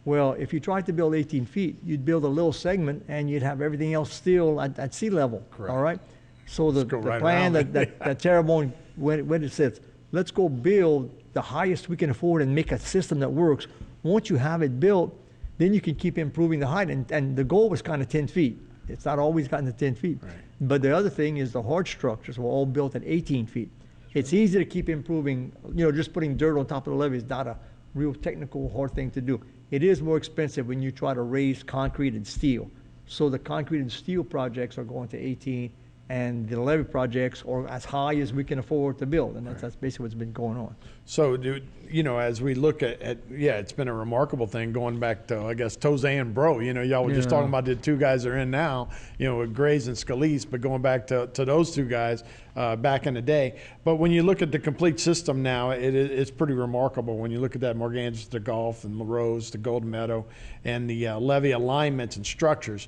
Well, if you tried to build 18 feet, you'd build a little segment and you'd have everything else still at sea level. Correct. All right. So the plan that Terrebonne when it says, let's go build the highest we can afford and make a system that works. Once you have it built, then you can keep improving the height. And the goal was kind of 10 feet. It's not always gotten to 10 feet. Right. But the other thing is the hard structures were all built at 18 feet. It's easy to keep improving. You know, just putting dirt on top of the levee is not a real technical hard thing to do. It is more expensive when you try to raise concrete and steel. So the concrete and steel projects are going to 18, and the levee projects are as high as we can afford to build, and that's basically what's been going on. So, as we look at it's been a remarkable thing going back to, I guess, Toze and Bro. Y'all were just talking about the two guys that are in now, with Grays and Scalise, but going back to those two guys back in the day. But when you look at the complete system now, it's pretty remarkable. When you look at that Morganza to Golf and LaRose to Golden Meadow and the levee alignments and structures,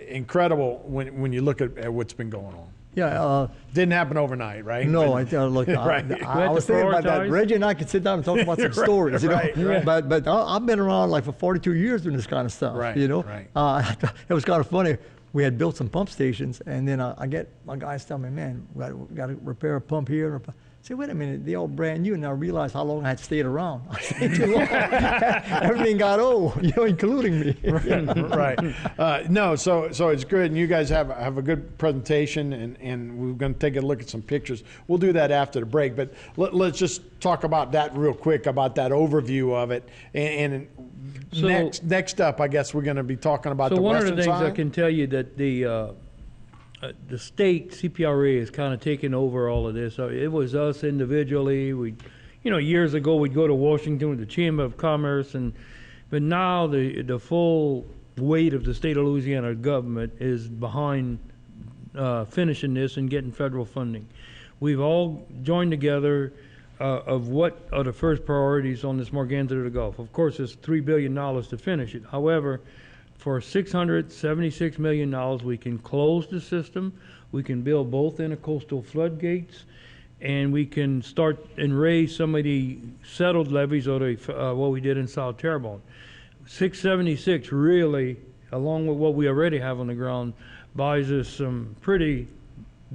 incredible when you look at what's been going on. Yeah, didn't happen overnight, right? No, look, right. I was thinking about that. Reggie and I could sit down and talk about some stories, right. But I've been around like for 42 years doing this kind of stuff, right, Right. It was kind of funny. We had built some pump stations, and then I get my guys tell me, man, we got to repair a pump here. I say, wait a minute, they all brand new, and I realized how long I had stayed around. I stayed too long. Everything got old, including me. Right. No, so it's good, and you guys have a good presentation, and we're going to take a look at some pictures. We'll do that after the break, but let's just talk about that real quick, about that overview of it, and next up, I guess we're going to be talking about the western side. So one of the things I can tell you that the state CPRA has kind of taken over all of this. So it was us individually. Years ago we'd go to Washington with the Chamber of Commerce, but now the full weight of the state of Louisiana government is behind finishing this and getting federal funding. We've all joined together of what are the first priorities on this Morganza to the Gulf. Of course, it's $3 billion to finish it. However, for $676 million, we can close the system, we can build both intercoastal floodgates, and we can start and raise some of the settled levees or what we did in South Terrebonne. 676 really, along with what we already have on the ground, buys us some pretty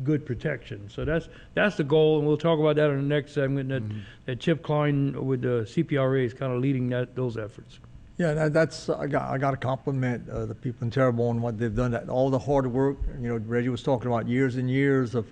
good protection. So that's the goal, and we'll talk about that in the next segment. That Chip Klein with the CPRA is kind of leading those efforts. Yeah, I got to compliment the people in Terrebonne, what they've done. That all the hard work. Reggie was talking about years and years of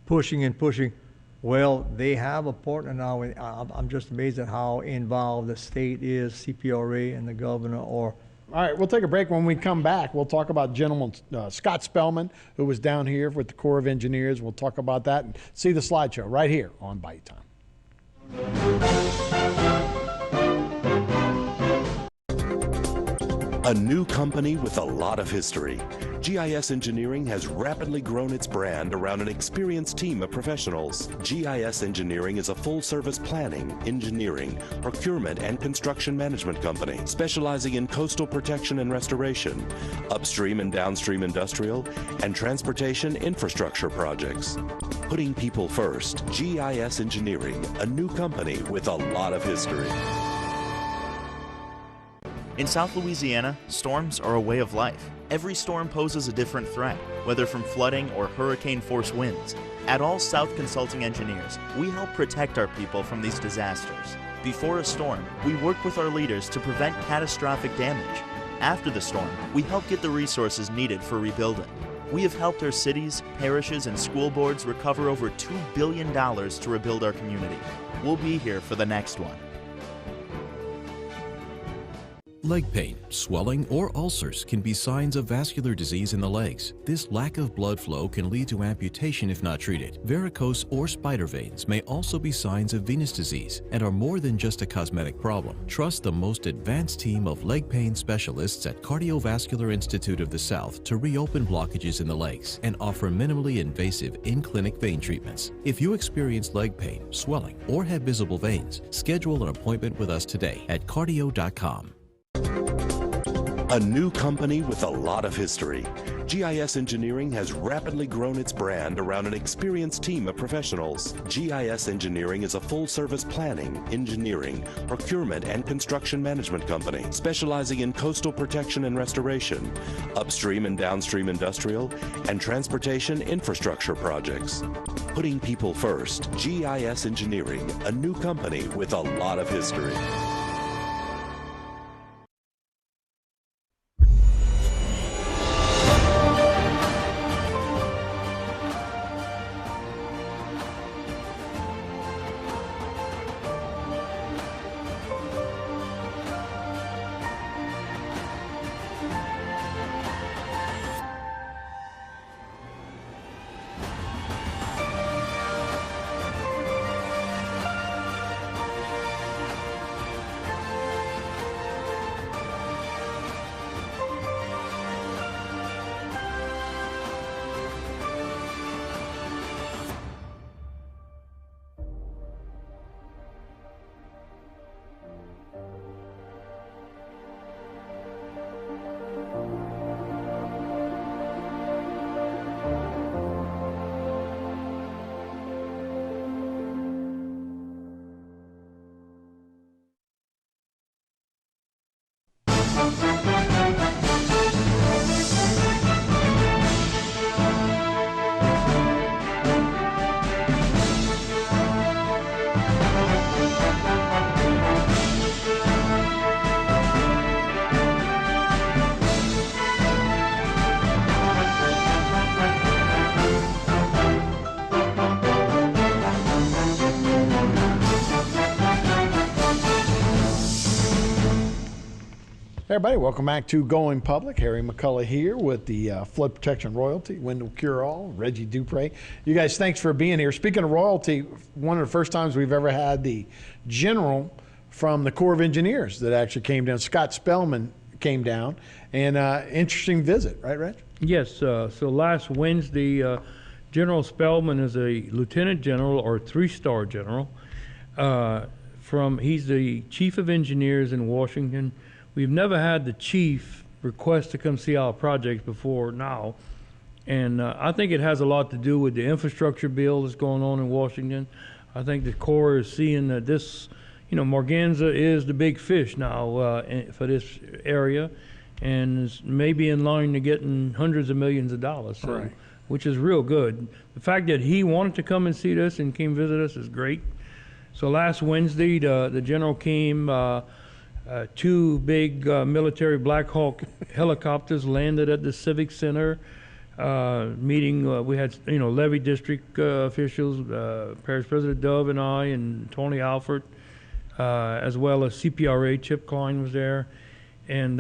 pushing and pushing. Well, they have a partner now. I'm just amazed at how involved the state is, CPRA and the governor. All right, we'll take a break. When we come back, we'll talk about Gentleman Scott Spellman, who was down here with the Corps of Engineers. We'll talk about that and see the slideshow right here on Bite Time. A new company with a lot of history. GIS Engineering has rapidly grown its brand around an experienced team of professionals. GIS Engineering is a full-service planning, engineering, procurement, and construction management company specializing in coastal protection and restoration, upstream and downstream industrial, and transportation infrastructure projects. Putting people first, GIS Engineering, a new company with a lot of history. In South Louisiana, storms are a way of life. Every storm poses a different threat, whether from flooding or hurricane-force winds. At All South Consulting Engineers, we help protect our people from these disasters. Before a storm, we work with our leaders to prevent catastrophic damage. After the storm, we help get the resources needed for rebuilding. We have helped our cities, parishes, and school boards recover over $2 billion to rebuild our community. We'll be here for the next one. Leg pain, swelling, or ulcers can be signs of vascular disease in the legs. This lack of blood flow can lead to amputation if not treated. Varicose or spider veins may also be signs of venous disease and are more than just a cosmetic problem. Trust the most advanced team of leg pain specialists at Cardiovascular Institute of the South to reopen blockages in the legs and offer minimally invasive in-clinic vein treatments. If you experience leg pain, swelling, or have visible veins, schedule an appointment with us today at cardio.com. A new company with a lot of history. GIS Engineering has rapidly grown its brand around an experienced team of professionals. GIS Engineering is a full-service planning, engineering, procurement, and construction management company specializing in coastal protection and restoration, upstream and downstream industrial, and transportation infrastructure projects. Putting people first, GIS Engineering, a new company with a lot of history. Everybody, welcome back to Going Public. Harry McCullough here with the Flood Protection Royalty, Wendell Cure-All, Reggie Dupre. You guys, thanks for being here. Speaking of royalty, one of the first times we've ever had the general from the Corps of Engineers that actually came down. Scott Spellman came down, and interesting visit, right, Reg? Yes, so last Wednesday, General Spellman is a lieutenant general or three-star general. He's the chief of engineers in Washington. We've never had the chief request to come see our projects before now. And I think it has a lot to do with the infrastructure bill that's going on in Washington. I think the Corps is seeing that this, Morganza is the big fish now for this area, and is maybe in line to getting hundreds of millions of dollars, so, right, which is real good. The fact that he wanted to come and see this and came visit us is great. So last Wednesday, the general came. Two big military Black Hawk helicopters landed at the Civic Center meeting. We had, levee district officials, Parish President Dove and I, and Tony Alford, as well as CPRA. Chip Klein was there, and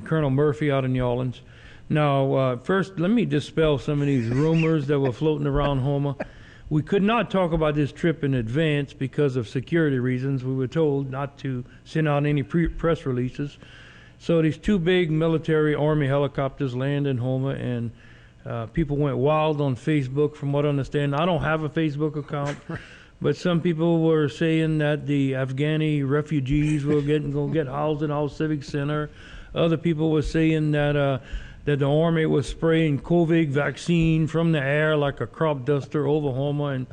Colonel Murphy out in New Orleans. Now, first, let me dispel some of these rumors that were floating around Houma. We could not talk about this trip in advance because of security reasons. We were told not to send out any press releases. So these two big military Army helicopters landed in Houma, and people went wild on Facebook, from what I understand. I don't have a Facebook account, but some people were saying that the Afghani refugees were going to get housed in our Civic Center. Other people were saying that the Army was spraying COVID vaccine from the air like a crop duster over Houma, and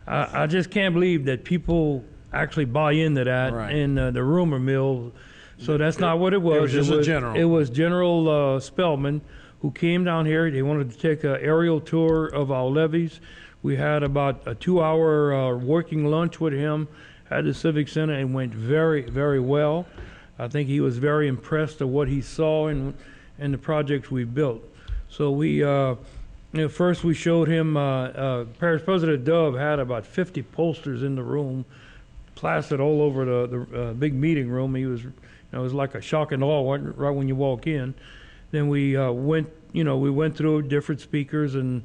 I just can't believe that people actually buy into that, right, in the rumor mill. So that's not what it was. It was just a general. It was General Spellman who came down here. They wanted to take an aerial tour of our levees. We had about a 2-hour working lunch with him at the Civic Center, and went very, very well. I think he was very impressed with what he saw and the projects we built. So we, first we showed him, Parish President Dove had about 50 posters in the room, plastered all over the big meeting room. He was, it was like a shock and awe right when you walk in. Then we went through different speakers and,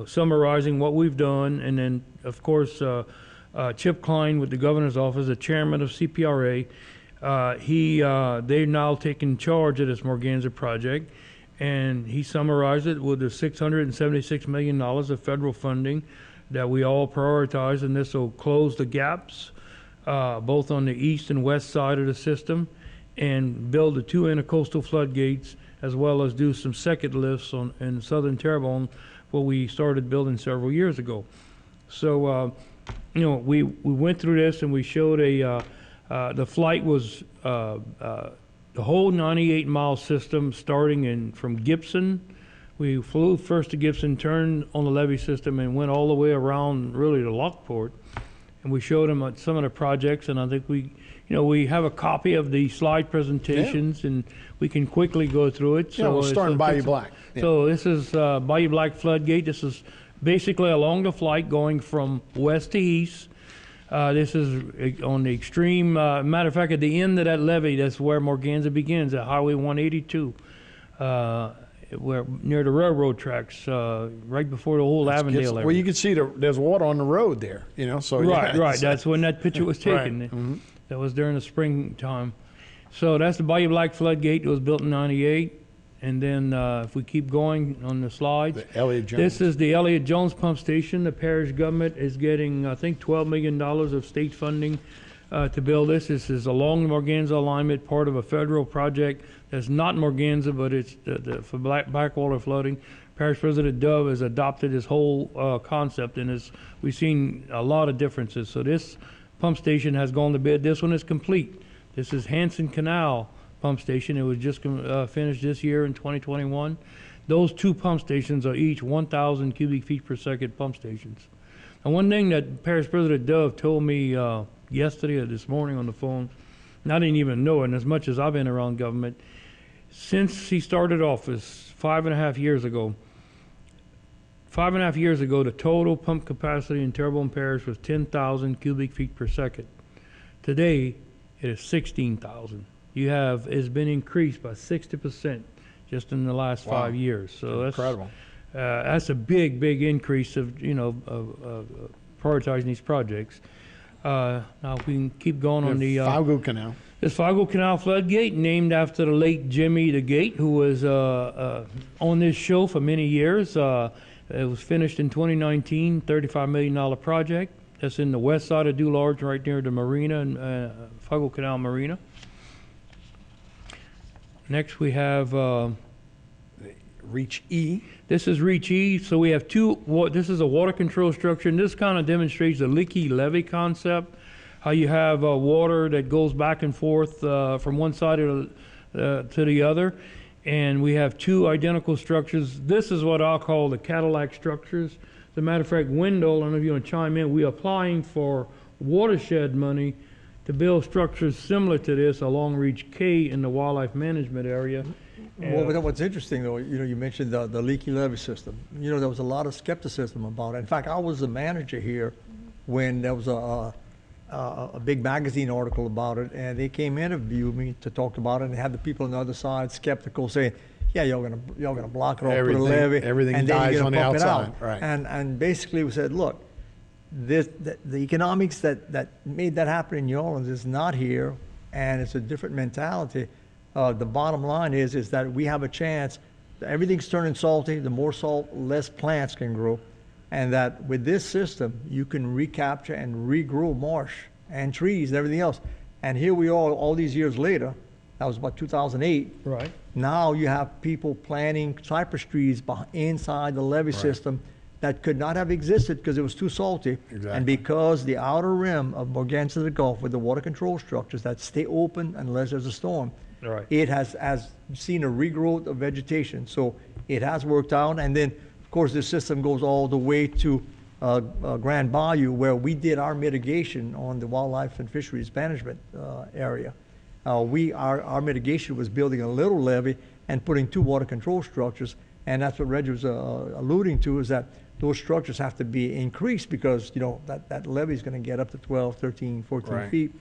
summarizing what we've done. And then, of course, Chip Klein with the governor's office, the chairman of CPRA, they're now taking charge of this Morganza project, and he summarized it with the $676 million of federal funding that we all prioritize, and this will close the gaps both on the east and west side of the system, and build the 2 intercoastal floodgates, as well as do some second lifts in southern Terrebonne, what we started building several years ago. So, we went through this, and we showed the flight was the whole 98-mile system starting from Gibson. We flew first to Gibson, turned on the levee system, and went all the way around really to Lockport. And we showed them some of the projects, and I think we have a copy of the slide presentations, and we can quickly go through it. So we'll start in Bayou Black. Yeah. So this is Bayou Black Floodgate. This is basically along the flight going from west to east. This is on the extreme, matter of fact, at the end of that levee, that's where Morganza begins, at Highway 182, where near the railroad tracks, right before the old Avondale area. Well, you can see there's water on the road there, so. Right, yeah, right, that's when that picture was taken. Right. Mm-hmm. That was during the springtime. So that's the Bayou Black Floodgate. It was built in '98. And then if we keep going on the slides, the Elliott Jones. This is the Elliott Jones pump station. The parish government is getting, I think, $12 million of state funding to build this. This is along the Morganza alignment, part of a federal project that's not Morganza, but it's for backwater flooding. Parish President Dove has adopted this whole concept, and we've seen a lot of differences. So this pump station has gone to bid. This one is complete. This is Hanson Canal pump station. It was just finished this year in 2021. Those 2 pump stations are each 1,000 cubic feet per second pump stations. And one thing that Parish President Dove told me yesterday or this morning on the phone, and I didn't even know it, and as much as I've been around government, since he started office 5.5 years ago, the total pump capacity in Terrebonne Parish was 10,000 cubic feet per second. Today, it is 16,000. it's been increased by 60% just in the last 5 years. So incredible. That's a big increase of prioritizing these projects. Now if we can keep going on the Fargo Canal. This Fargo Canal floodgate, named after the late Jimmy the Gate, who was on this show for many years. It was finished in 2019, $35 million project. That's in the west side of Dularge, right near the marina, and Fargo Canal Marina. Next we have Reach E. This is Reach E. So we have this is a water control structure, and this kind of demonstrates the leaky levee concept. How you have water that goes back and forth from one side to the other. And we have two identical structures. This is what I'll call the Cadillac structures. As a matter of fact, Wendell, I don't know if you want to chime in, we're applying for watershed money to build structures similar to this along Reach K in the wildlife management area. Well, but what's interesting, though, you mentioned the leaky levee system. There was a lot of skepticism about it. In fact, I was the manager here when there was a big magazine article about it, and they came interview me to talk about it, and had the people on the other side skeptical saying, "Yeah, y'all gonna block it off, put a levee, everything and then dies you're on gonna the pump it outside." out." Right. And basically we said, look, the economics that made that happen in New Orleans is not here, and it's a different mentality. The bottom line is that we have a chance. Everything's turning salty. The more salt, less plants can grow. And that with this system, you can recapture and regrow marsh and trees and everything else. And here we are all these years later. That was about 2008. Right. Now you have people planting cypress trees inside the levee system that could not have existed because it was too salty. Exactly. And because the outer rim of Morganton the Gulf with the water control structures that stay open unless there's a storm, right, it has seen a regrowth of vegetation. So it has worked out. And then, of course, the system goes all the way to Grand Bayou, where we did our mitigation on the wildlife and fisheries management area. Our mitigation was building a little levee and putting two water control structures. And that's what Reggie was alluding to, is that those structures have to be increased because, that levee is going to get up to 12, 13, 14 feet.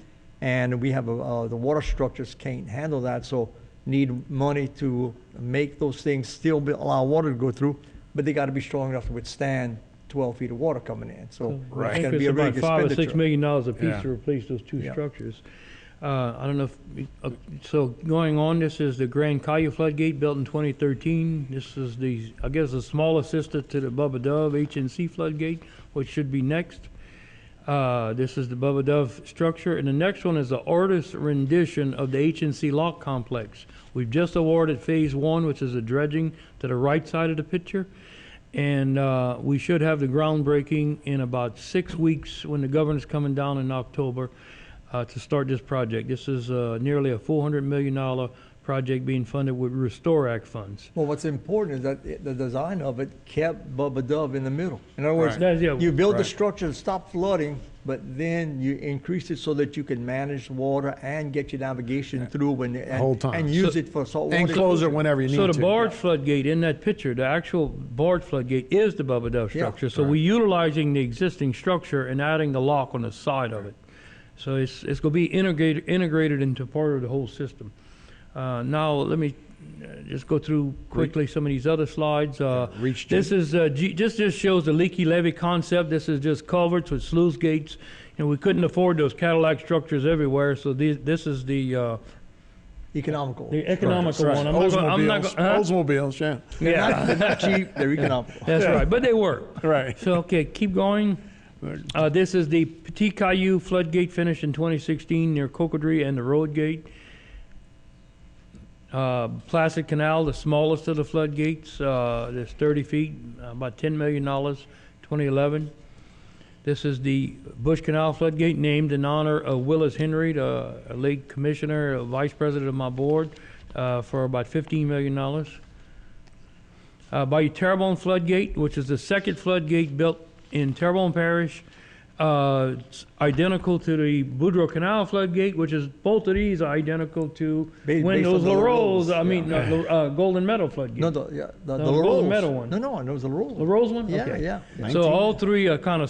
And we have the water structures can't handle that, so need money to make those things still allow water to go through, but they got to be strong enough to withstand 12 feet of water coming in. So it's going to be a very good $5 or expenditure. $6 million a piece to replace those two structures. I don't know if, so going on, this is the Grand Caillou floodgate built in 2013. This is I guess the smaller sister to the Bubba Dove HNC floodgate, which should be next. This is the Bubba Dove structure, and the next one is the artist's rendition of the HNC lock complex. We've just awarded phase 1, which is the dredging to the right side of the picture, and we should have the groundbreaking in about 6 weeks when the governor's coming down in October to start this project. This is nearly a $400 million project being funded with Restore Act funds. Well, what's important is that the design of it kept Bubba Dove in the middle. In other words, Right. Yeah, you build the right. structure to stop flooding, but then you increase it so that you can manage water and get your navigation through whole time. and use it for saltwater. And close it whenever you need So to. the barge floodgate in that picture, the actual barge floodgate is the Bubba Dove Yeah. structure. So we're utilizing the existing structure and adding the lock on the side of it. So it's going to be integrated into part of the whole system. Now let me just go through quickly some of these other slides. This is just shows the leaky levee concept. This is just culverts with sluice gates. We couldn't afford those Cadillac structures everywhere, so this is the economical. The economical Right. one. Oldsmobiles, yeah. They're not cheap, they're economical. That's right, but they work. Right. So, okay, keep going. This is the Petite Caillou floodgate finished in 2016 near Cocodrie and the Road Gate. Placid Canal, the smallest of the floodgates, there's 30 feet, about $10 million, 2011. This is the Bush Canal floodgate, named in honor of Willis Henry, the late commissioner, vice president of my board, for about $15 million. Bayou Terrebonne floodgate, which is the second floodgate built in Terrebonne Parish, it's identical to the Boudreaux Canal floodgate, which is both of these are identical to Wendell's LaRose. Golden Meadow floodgate. No, the Golden LaRose. Meadow one. No, it was the LaRose. LaRose one? Yeah, Okay. yeah. So all three are kind of